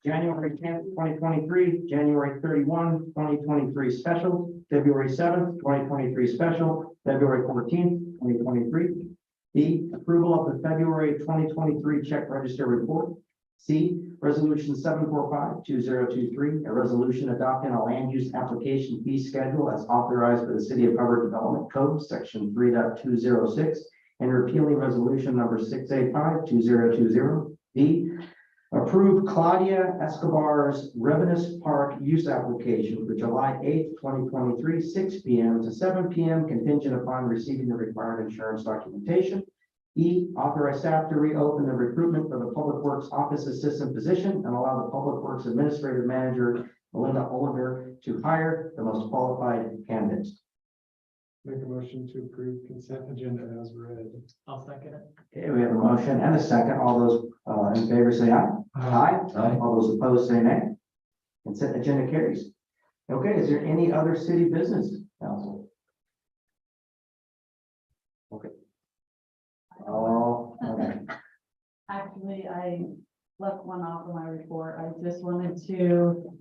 January 10th, 2023, January 31, 2023 special, February 7th, 2023 special, February 14th, 2023. B, approval of the February 2023 check register report. C, resolution 745-2023, a resolution adopting a land use application fee schedule as authorized by the City of Hubbard Development Code, section 3.206, and repealing resolution number 685-2020. D, approve Claudia Escobar's Revenus Park use application for July 8th, 2023, 6 p.m. to 7 p.m. contingent upon receiving the required insurance documentation. E, authorize staff to reopen the recruitment for the Public Works Office Assistant position and allow the Public Works Administrative Manager, Melinda Oliver, to hire the most qualified candidates. Make a motion to approve consent agenda as read. I'll second it. Okay, we have a motion and a second. All those in favor say aye. Aye. Aye. All those opposed say nay. Consent agenda carries. Okay, is there any other city business, council? Okay. Oh, okay. Actually, I left one off of my report. I just wanted to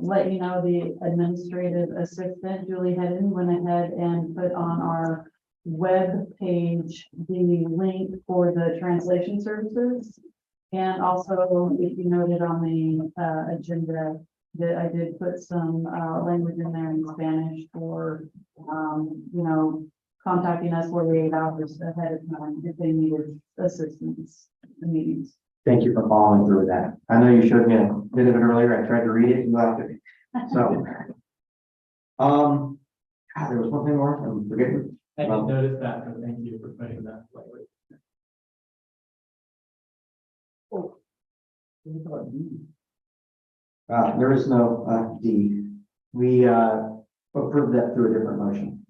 let you know the administrative assistant, Julie Hedden, went ahead and put on our web page the link for the translation services. And also, if you noted on the agenda, that I did put some language in there in Spanish for, contacting us 48 hours ahead of time if they needed assistance in meetings. Thank you for following through with that. I know you showed me a bit of it earlier. I tried to read it and laughed at it. So, there was one thing more I'm forgetting. I didn't notice that, but thank you for putting that lightly. There is no D. We approved that through a different motion,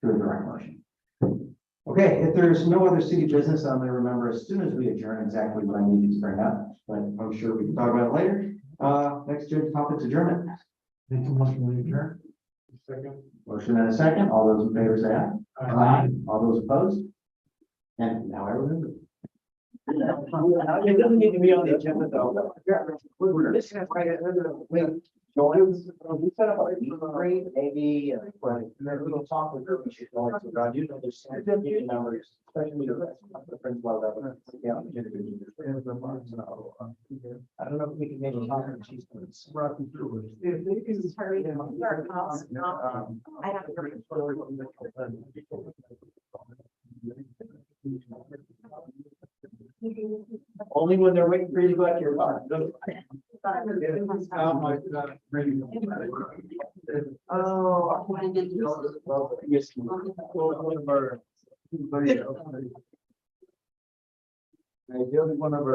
through a direct motion. Okay, if there's no other city business, I'm gonna remember as soon as we adjourn exactly what I needed to bring up, but I'm sure we can talk about it later. Next topic's adjournment. Make a motion to adjourn. Second. Motion and a second. All those in favor say aye. All those opposed? And now I remember. It doesn't need to be on the agenda though. This is right at the joins. We set up a great, maybe, a little talk with her. We should go into God. You know, there's some meeting numbers, especially the principal level. Yeah. I don't know if we can maybe talk and she's. Rocking through it. If they can hurry them. I have Only when they're waiting for you to go out to your car. One of our